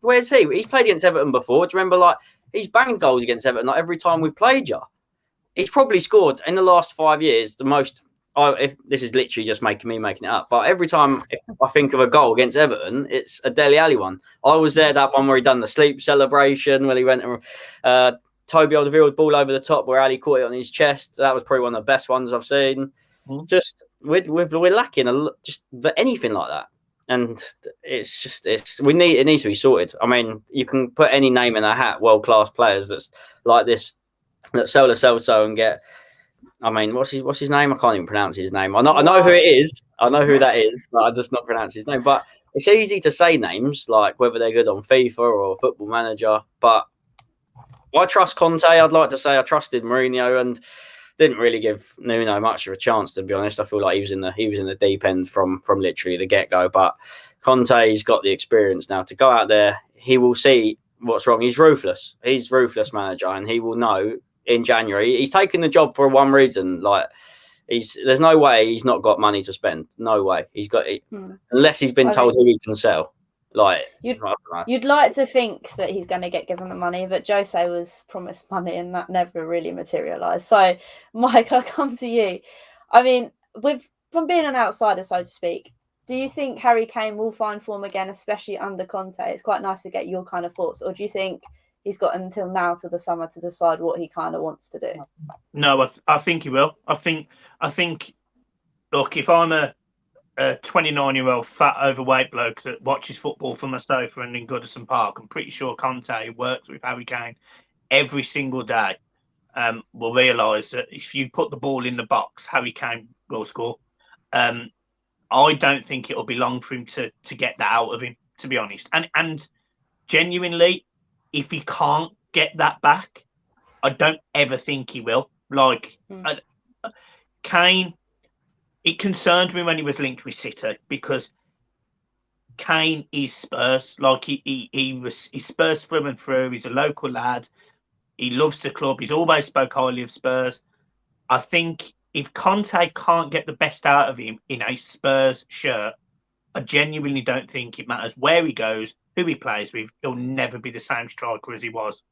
where's he? He's played against Everton before. Do you remember? Like, he's banged goals against Everton like every time we've played you. He's probably scored in the last 5 years the most. If this is literally just making it up, but every time if I think of a goal against Everton, it's a Dele Alli one. I was there that one where he done the sleep celebration, where he went and Toby Alderweireld ball over the top where Ali caught it on his chest. That was probably one of the best ones I've seen. Just we're lacking just anything like that, and it needs to be sorted. I mean, you can put any name in a hat, world class players that's like this, that sell Lo Celso and get. I mean, what's his name? I can't even pronounce his name. I know who it is. I know who that is, but I just not pronounce his name. But it's easy to say names, like whether they're good on FIFA or Football Manager, but I trust Conte. I'd like to say I trusted Mourinho and didn't really give Nuno much of a chance, to be honest. I feel like he was in the deep end from literally the get-go. But Conte's got the experience now to go out there. He will see what's wrong. He's ruthless. He's ruthless manager, and he will know in January. He's taken the job for one reason. Like, there's no way he's not got money to spend. No way. He's got it unless he's been told who he can sell. Like, you'd like to think that he's going to get given the money, but Jose was promised money and that never really materialised. So, Mike, I'll come to you. I mean, from being an outsider, so to speak, do you think Harry Kane will find form again, especially under Conte? It's quite nice to get your kind of thoughts. Or do you think he's got until now to the summer to decide what he kind of wants to do? No, I think he will. I think. Look, if I'm a 29-year-old fat overweight bloke that watches football from a sofa and in Goodison Park, I'm pretty sure Conte works with Harry Kane every single day. Will realise that if you put the ball in the box, Harry Kane will score. I don't think it'll be long for him to get that out of him, to be honest. And genuinely, if he can't get that back, I don't ever think he will. Like Kane, it concerned me when he was linked with City because Kane is Spurs. Like he's Spurs through and through. He's a local lad. He loves the club. He's always spoke highly of Spurs. I think if Conte can't get the best out of him in a Spurs shirt, I genuinely don't think it matters where he goes, who he plays with. He'll never be the same striker as he was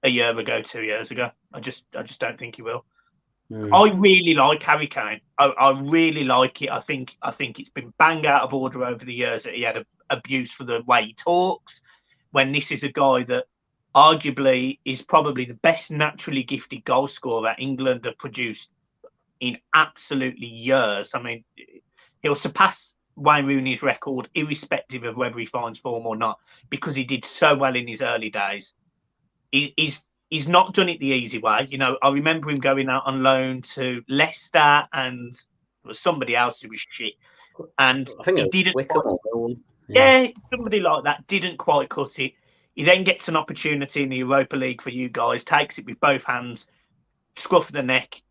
a year ago, 2 years ago. I just don't think he will. I really like Harry Kane. I really like it. I think it's been bang out of order over the years that he had abuse for the way he talks. When this is a guy that arguably is probably the best naturally gifted goal scorer England have produced in absolutely years. I mean, he'll surpass Wayne Rooney's record irrespective of whether he finds form or not because he did so well in his early days. He's not done it the easy way. You know, I remember him going out on loan to Leicester and it was somebody else who was shit. And I think he didn't. Yeah, somebody like that didn't quite cut it. He then gets an opportunity in the Europa League for you guys, takes it with both hands, scruff of the neck,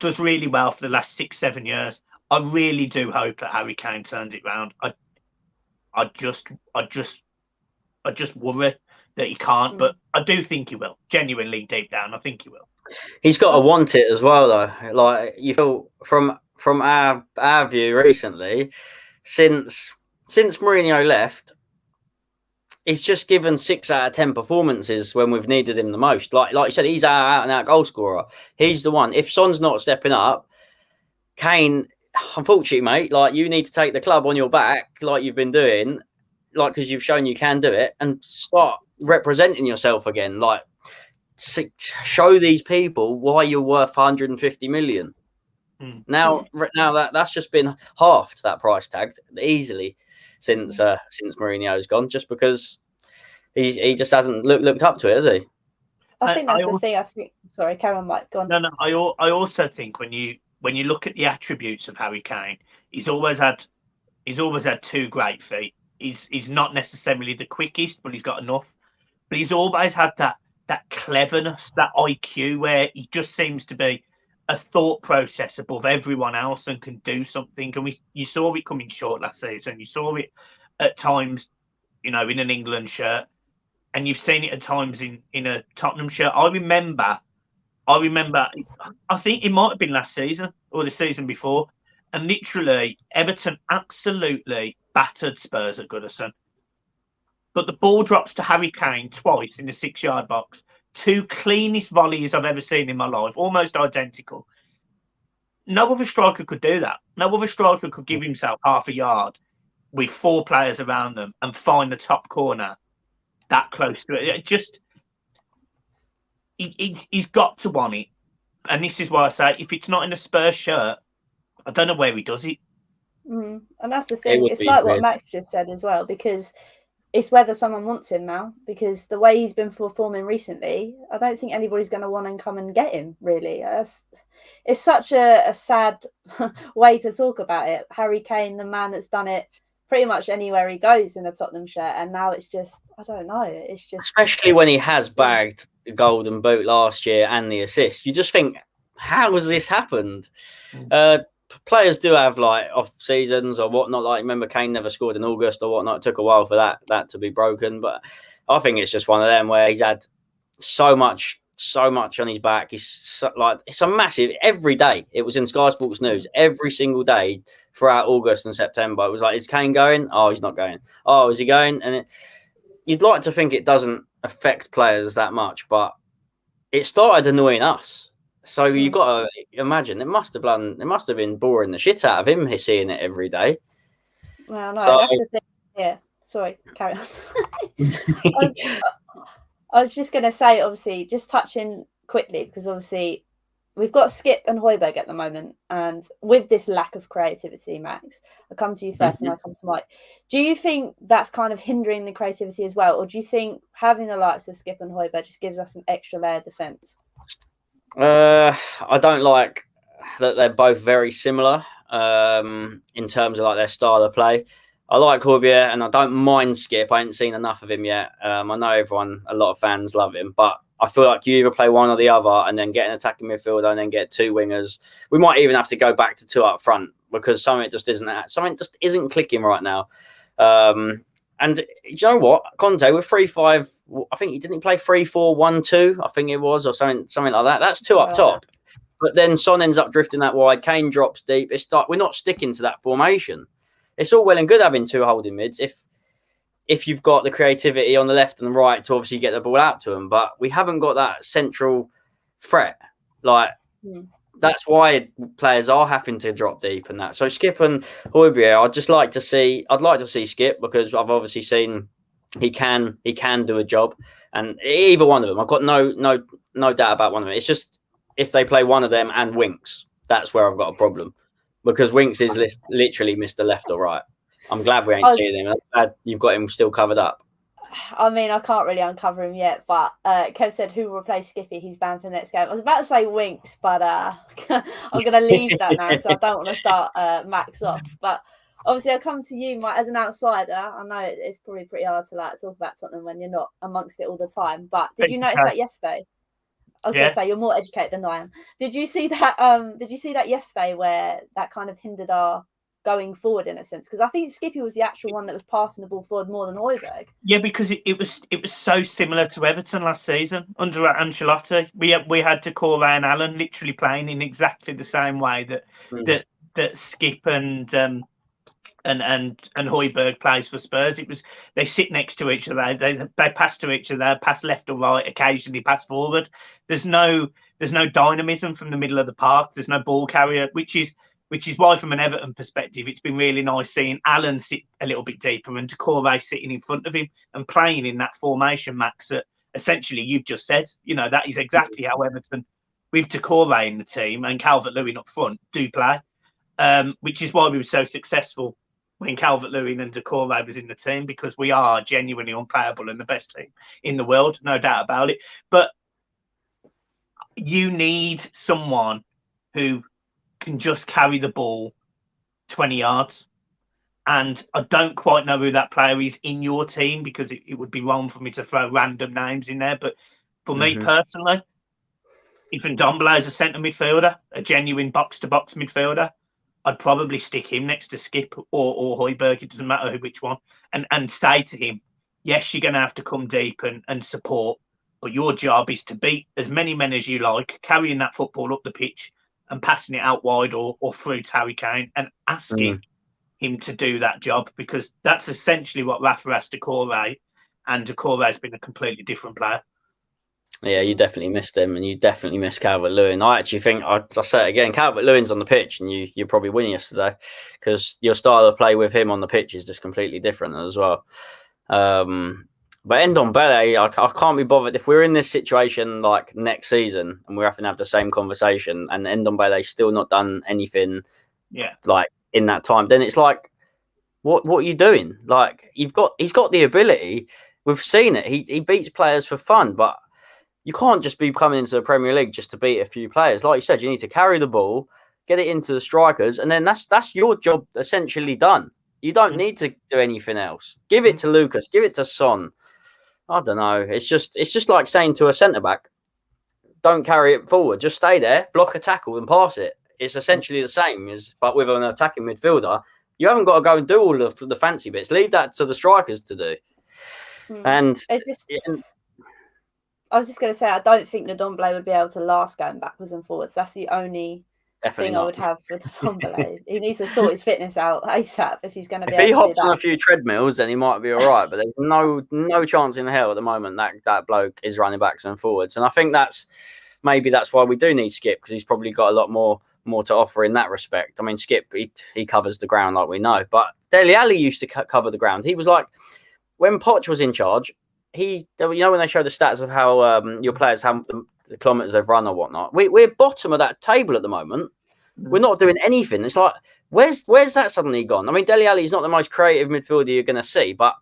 does really well for the last 6-7 years. I really do hope that Harry Kane turns it round. I just worry that he can't, but I do think he will. Genuinely, deep down, I think he will. He's got to want it as well, though. Like you feel from our view recently, since Mourinho left, he's just given 6 out of 10 performances when we've needed him the most. Like you said, he's our out and out goal scorer. He's the one. If Son's not stepping up, Kane, unfortunately, mate, like you need to take the club on your back, like you've been doing, like because you've shown you can do it, and start representing yourself again. Like show these people why you're worth 150 million. Now that's just been halved, that price tag easily since Mourinho's gone, just because he just hasn't looked up to it, has he? I think that's the thing. I think. Sorry, carry on, Mike. Go on. No. I also think when you look at the attributes of Harry Kane, he's always had 2 great feet. He's not necessarily the quickest, but he's got enough. But he's always had that cleverness, that IQ, where he just seems to be a thought process above everyone else and can do something. And you saw it coming short last season. You saw it at times, you know, in an England shirt, and you've seen it at times in a Tottenham shirt. I remember. I think it might have been last season or the season before, and literally Everton absolutely battered Spurs at Goodison. But the ball drops to Harry Kane twice in the 6-yard box. 2 cleanest volleys I've ever seen in my life, almost identical. No other striker could do that. No other striker could give himself half a yard with 4 players around them and find the top corner that close to it. He's got to want it. And this is why I say, if it's not in a Spurs shirt, I don't know where he does it. And that's the thing. It's like what Max just said as well, because it's whether someone wants him now, because the way he's been performing recently, I don't think anybody's going to want to come and get him, really. It's such a sad way to talk about it. Harry Kane, the man that's done it pretty much anywhere he goes in a Tottenham shirt, and now it's just, I don't know. It's just... Especially when he has bagged the golden boot last year and the assist. You just think, how has this happened? Players do have like off seasons or whatnot. Like remember, Kane never scored in August or whatnot. It took a while for that to be broken. But I think it's just one of them where he's had so much on his back. It's a massive. Every day it was in Sky Sports News every single day throughout August and September. It was like, is Kane going? Oh, he's not going. Oh, is he going? And you'd like to think it doesn't affect players that much, but it started annoying us. So you got to imagine it must have been boring the shit out of him seeing it every day. Well, no, that's the thing. Yeah, sorry, carry on. I was just going to say, obviously, just touching quickly, because obviously we've got Skip and Højbjerg at the moment, and with this lack of creativity, Max, I'll come to you first and I'll come to Mike. Do you think that's kind of hindering the creativity as well, or do you think having the likes of Skip and Højbjerg just gives us an extra layer of defence? I don't like that they're both very similar in terms of like their style of play. I like Corbier and I don't mind Skip. I ain't seen enough of him yet. I know a lot of fans love him, but I feel like you either play one or the other and then get an attacking midfielder and then get 2 wingers. We might even have to go back to 2 up front because something just isn't clicking right now. And you know what? Conte with 3-5, I think he didn't play 3-4-1-2, I think it was, or something like that. That's 2 up top. But then Son ends up drifting that wide. Kane drops deep. We're not sticking to that formation. It's all well and good having 2 holding mids if you've got the creativity on the left and the right to obviously get the ball out to them. But we haven't got that central threat. That's why players are having to drop deep and that. So Skip and Højbjerg, I'd like to see Skip because I've obviously seen he can do a job, and either one of them, I've got no doubt about one of them. It's just if they play one of them and Winks, that's where I've got a problem because Winks is literally Mr. Left or Right. I'm glad we ain't seeing him. I'm glad you've got him still covered up. I mean, I can't really uncover him yet, but Kev said who will replace Skippy? He's banned for the next game. I was about to say Winks, but I'm going to leave that now, so I don't want to start Max off. But obviously, I'll come to you, Mike, as an outsider. I know it's probably pretty hard to talk about Tottenham when you're not amongst it all the time. But did you notice that yesterday? I was going to say you're more educated than I am. Did you see that? Did you see that yesterday, where that kind of hindered our going forward in a sense? Because I think Skippy was the actual one that was passing the ball forward more than Højbjerg. Yeah, because it was so similar to Everton last season under Ancelotti. We had to call Ryan Allen literally playing in exactly the same way that Skip and Højbjerg plays for Spurs. It was they sit next to each other. They pass to each other, pass left or right, occasionally pass forward. There's no dynamism from the middle of the park. There's no ball carrier, which is why, from an Everton perspective, it's been really nice seeing Allen sit a little bit deeper and Doucouré sitting in front of him and playing in that formation, Max, that essentially you've just said. That is exactly how Everton, with Doucouré in the team and Calvert-Lewin up front, do play, which is why we were so successful when Calvert-Lewin and Doucouré was in the team, because we are genuinely unplayable and the best team in the world, no doubt about it. But you need someone who can just carry the ball 20 yards. And I don't quite know who that player is in your team, because it would be wrong for me to throw random names in there. But for me personally, if Ndombele is a centre midfielder, a genuine box-to-box midfielder, I'd probably stick him next to Skip or Højbjerg, it doesn't matter which one, and say to him, yes, you're going to have to come deep and support, but your job is to beat as many men as you like, carrying that football up the pitch and passing it out wide or through to Harry Kane and asking him to do that job, because that's essentially what Rafa asked Doucouré, and Doucouré has been a completely different player. Yeah, you definitely missed him, and you definitely missed Calvert-Lewin. I actually think, I'll say it again, Calvert-Lewin's on the pitch, and you probably win yesterday, because your style of play with him on the pitch is just completely different as well. But Ndombele, I can't be bothered. If we're in this situation like next season and we're having to have the same conversation and Ndombele's still not done anything like in that time, then it's like, what are you doing? Like, he's got the ability. We've seen it. He beats players for fun, but you can't just be coming into the Premier League just to beat a few players. Like you said, you need to carry the ball, get it into the strikers, and then that's your job essentially done. You don't need to do anything else. Give it to Lucas, give it to Son. I don't know. It's just like saying to a centre-back, don't carry it forward. Just stay there, block a tackle and pass it. It's essentially the same, but with an attacking midfielder. You haven't got to go and do all of the fancy bits. Leave that to the strikers to do. And it's just... I was just going to say, I don't think Ndombele would be able to last going backwards and forwards. That's the only thing I would have with Ndombele. He needs to sort his fitness out ASAP if he's going to be able to do that. If he hops on a few treadmills, then he might be all right. But there's no chance in hell at the moment that bloke is running backs and forwards. And I think that's why we do need Skip, because he's probably got a lot more to offer in that respect. I mean, Skip, he covers the ground like we know. But Dele Alli used to cover the ground. He was like, when Poch was in charge, when they show the stats of how your players, how the kilometres they've run or whatnot, we're bottom of that table at the moment. We're not doing anything. It's like, where's that suddenly gone? I mean, Dele Alli is not the most creative midfielder you're going to see, but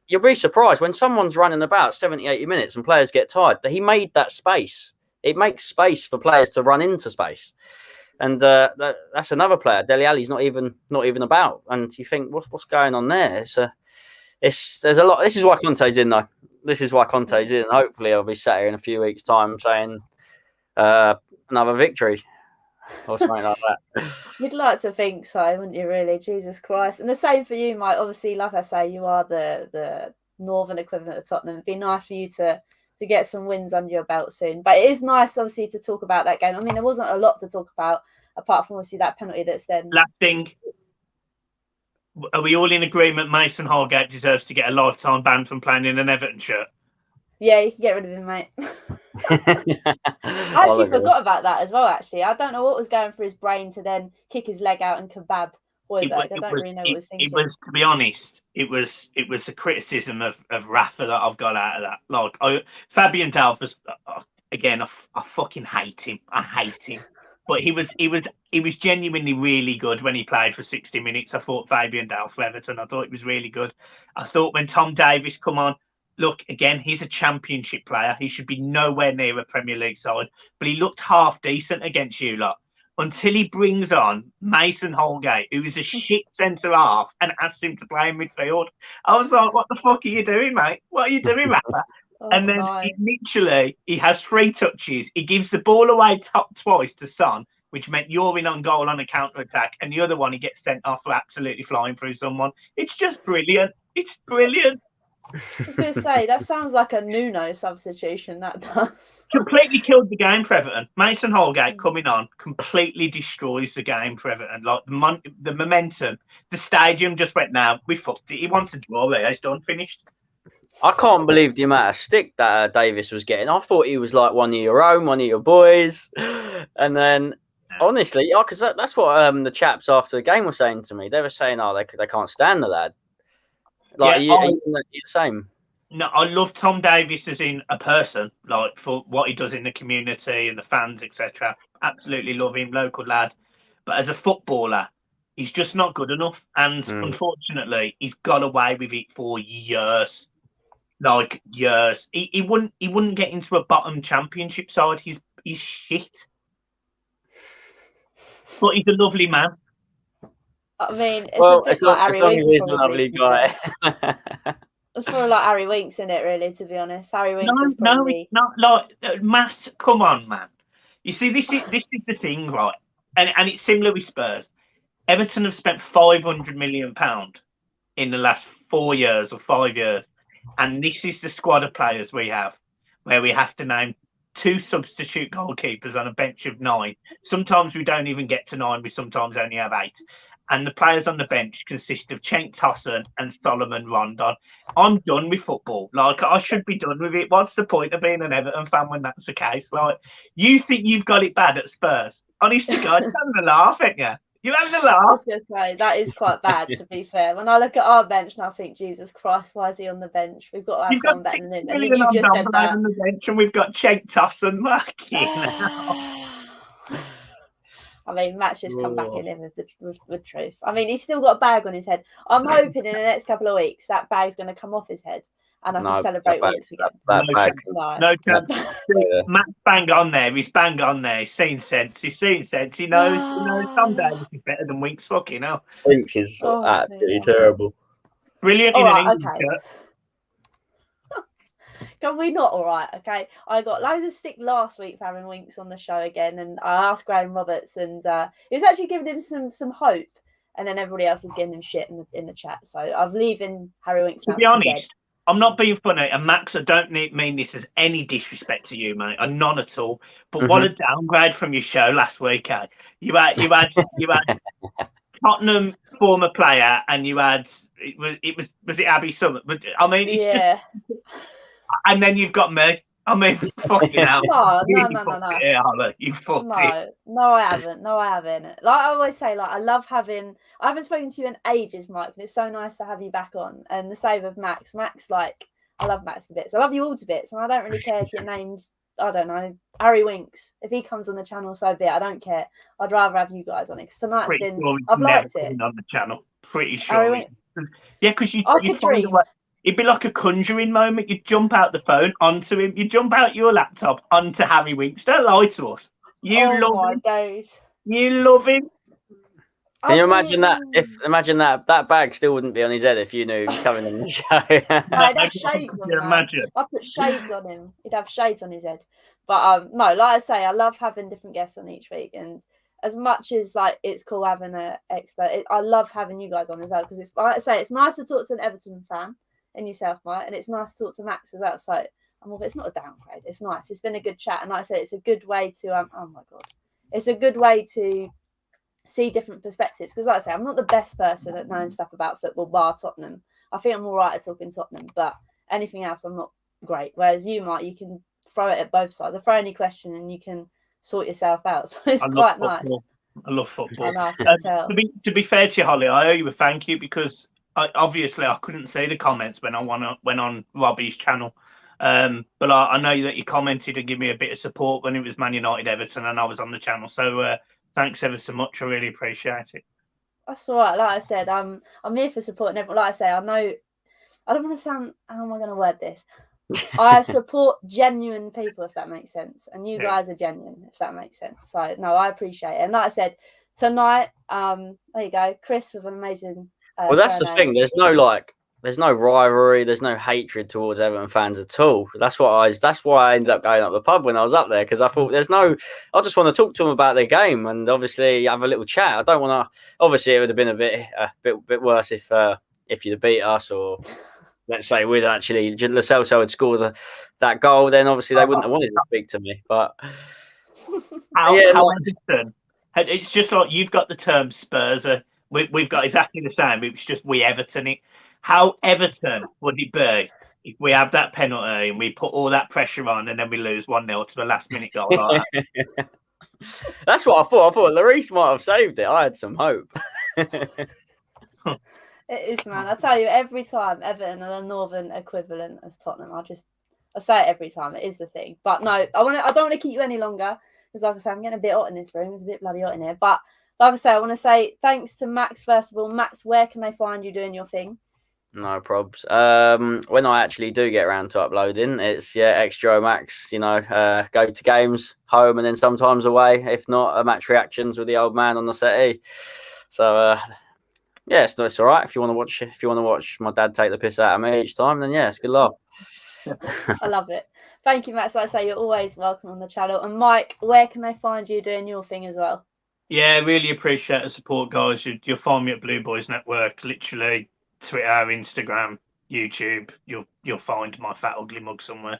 you'll be surprised when someone's running about 70, 80 minutes and players get tired, that he made that space. It makes space for players to run into space. And that's another player. Dele Alli's not even about. And you think, what's going on there? There's a lot. This is why Conte's in, though. This is why Conte's in. Hopefully, I'll be sat here in a few weeks' time saying another victory or something like that. You'd like to think so, wouldn't you? Really, Jesus Christ! And the same for you, Mike. Obviously, like I say, you are the northern equivalent of Tottenham. It'd be nice for you to get some wins under your belt soon. But it is nice, obviously, to talk about that game. I mean, there wasn't a lot to talk about apart from obviously that penalty that's then. Last thing. Are we all in agreement Mason Holgate deserves to get a lifetime ban from playing in an Everton shirt? Yeah, you can get rid of him, mate. I actually forgot about that as well, actually. I don't know what was going through his brain to then kick his leg out and kebab Højbjerg. I don't really know what he was thinking. It was, to be honest, it was the criticism of Rafa that I've got out of that. Like, Fabian Delph was, again, I fucking hate him. I hate him. But he was genuinely really good when he played for 60 minutes. I thought Fabian Delph for Everton, I thought he was really good. I thought when Tom Davies come on, look, again, he's a championship player. He should be nowhere near a Premier League side. But he looked half decent against you lot until he brings on Mason Holgate, who is a shit centre-half, and asks him to play in midfield. I was like, what the fuck are you doing, mate? What are you doing, Rafa? And then he has 3 touches. He gives the ball away twice to Son, which meant you're in on goal on a counter-attack. And the other one, he gets sent off for absolutely flying through someone. It's just brilliant. It's brilliant. I was going to say, that sounds like a Nuno substitution, that does. Completely killed the game for Everton. Mason Holgate coming on completely destroys the game for Everton. Like the momentum, the stadium just went, now we fucked it. He wants to draw there. It's done, finished. I can't believe the amount of stick that Davis was getting. I thought he was like one of your own, one of your boys. And then, honestly, because that's what the chaps after the game were saying to me. They were saying, they can't stand the lad. Like, yeah, you're the same. No, I love Tom Davies as in a person, like for what he does in the community and the fans, etc. Absolutely love him, local lad. But as a footballer, he's just not good enough. And unfortunately, he's got away with it for years. Like years. He wouldn't get into a bottom championship side. He's shit. But he's a lovely man. I mean, it's like Harry Winks. He's a lovely guy. It's probably like Harry Winks, isn't it, really, to be honest? Harry Winks is probably... No, it's not like Matt, come on, man. You see, this is the thing, right? And it's similar with Spurs. Everton have spent £500 million in the last 4 years or 5 years. And this is the squad of players we have, where we have to name 2 substitute goalkeepers on a bench of 9. Sometimes we don't even get to 9. We sometimes only have 8. And the players on the bench consist of Cenk Tosun and Solomon Rondon. I'm done with football. Like, I should be done with it. What's the point of being an Everton fan when that's the case? Like, you think you've got it bad at Spurs? Honest to God, you're having a laugh, ain't you? You're having a laugh. I was going to say, that is quite bad, to be fair. When I look at our bench and I think, Jesus Christ, why is he on the bench? We've got to have someone better than him. And then you just said that. On the bench and we've got Cenk Tosun. I mean, Matt's just come back in with truth. I mean, he's still got a bag on his head. I'm hoping in the next couple of weeks that bag's going to come off his head and I can celebrate once again. No chance. Matt's bang on there. He's bang on there. He's seen sense. He knows Tom Davies is better than Winks. Fucking hell. Winks is absolutely terrible. Brilliant in an English shirt. Can we not? All right, okay. I got loads of stick last week for having Winks on the show again, and I asked Graham Roberts, and he was actually giving him some hope, and then everybody else was giving him shit in the chat. So I'm leaving Harry Winks. To be honest, I'm not being funny, and Max, I don't mean this as any disrespect to you, mate, and none at all. But what a downgrade from your show last week, eh? You had Tottenham former player, and you had was it Abby Summit? But I mean, it's just. And then you've got me. I mean, fucking hell. No. You fucked it. No, I haven't. Like I always say, like I haven't spoken to you in ages, Mike, and it's so nice to have you back on. And the same with Max. Max, like, I love Max to bits. I love you all to bits, and I don't really care if your name's, I don't know, Harry Winks. If he comes on the channel, so be it. I don't care. I'd rather have you guys on it, because tonight's been, I've liked it. On the channel, pretty sure. Yeah, because you find a way. It'd be like a conjuring moment. You jump out the phone onto him. You jump out your laptop onto Harry Winks. Don't lie to us. You love him. Days. You love him. Can you imagine that? Imagine that bag still wouldn't be on his head if you knew he was coming on the show. No, he'd have shades on. Imagine. I put shades on him. He'd have shades on his head. But no, like I say, I love having different guests on each week, and as much as like it's cool having an expert, I love having you guys on as well, because it's like I say, it's nice to talk to an Everton fan and yourself, Mike, and it's nice to talk to Max as well. So it's not a downgrade. It's nice. It's been a good chat, and like I say, it's a good way to oh my god, it's a good way to see different perspectives, because like I say, I'm not the best person at knowing stuff about football bar Tottenham. I think I'm all right at talking Tottenham, but anything else I'm not great. Whereas you, Mike, you can throw it at both sides. I throw any question and you can sort yourself out, so it's quite nice. I love football. I know, to be fair to you, Hollie, I owe you a thank you, because obviously I couldn't see the comments when I went on Robbie's channel. But I know that you commented and gave me a bit of support when it was Man United Everton and I was on the channel. So thanks ever so much. I really appreciate it. That's all right. Like I said, I'm here for supporting everyone. Like I say, I know I don't want to sound, how am I going to word this? I support genuine people, if that makes sense. And you guys are genuine, if that makes sense. So, no, I appreciate it. And like I said, tonight, there you go, Chris with an amazing well, that's the thing. There's no rivalry. There's no hatred towards Everton fans at all. That's why I ended up going up the pub when I was up there, because I thought I just want to talk to them about their game and obviously have a little chat. I don't want to. Obviously, it would have been a bit worse if you'd have beat us, or let's say we'd actually Lo Celso had scored that goal. Then obviously they wouldn't have wanted to speak to me. But it's just like you've got the term Spurs. We've got exactly the same. It's just we Everton it. How Everton would it be if we have that penalty and we put all that pressure on and then we lose 1-0 to the last minute goal? Like that? That's what I thought. I thought Lloris might have saved it. I had some hope. It is, man. I tell you, every time Everton are the northern equivalent as Tottenham. I say it every time. It is the thing. But no, I don't want to keep you any longer, because like I say, I'm getting a bit hot in this room. It's a bit bloody hot in here. But like I say, I want to say thanks to Max first of all. Max, where can they find you doing your thing? No probs. When I actually do get around to uploading, it's Extra Max. Go to games, home, and then sometimes away. If not, match reactions with the old man on the settee. So it's all right. If you want to watch my dad take the piss out of me each time, then it's good laugh. I love it. Thank you, Max. Like I say, you're always welcome on the channel. And Mike, where can they find you doing your thing as well? Yeah, really appreciate the support, guys. You'll find me at Blue Boyz Network, literally. Twitter, Instagram, YouTube, you'll find my fat ugly mug somewhere.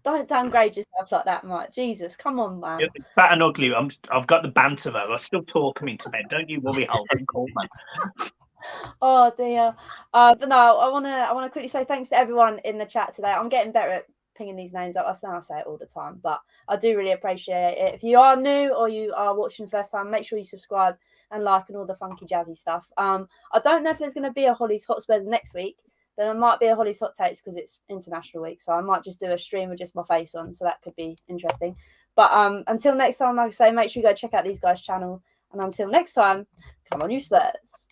Don't downgrade yourself like that, Mike. Jesus, come on, man. Fat and ugly. I've got the banter though. I still talk them into bed. Don't you worry, Holden. Cool, man. Oh dear. But no, I wanna quickly say thanks to everyone in the chat today. I'm getting better at pinging these names up. I say it all the time, but I do really appreciate it. If you are new or you are watching the first time, make sure you subscribe and like and all the funky jazzy stuff. I don't know if there's going to be a Hollie's Hotspurs next week, but there might be a Hollie's Hot Takes because it's International Week, so I might just do a stream with just my face on, so that could be interesting. But until next time, like I say, make sure you go check out these guys' channel, and until next time, come on you Spurs.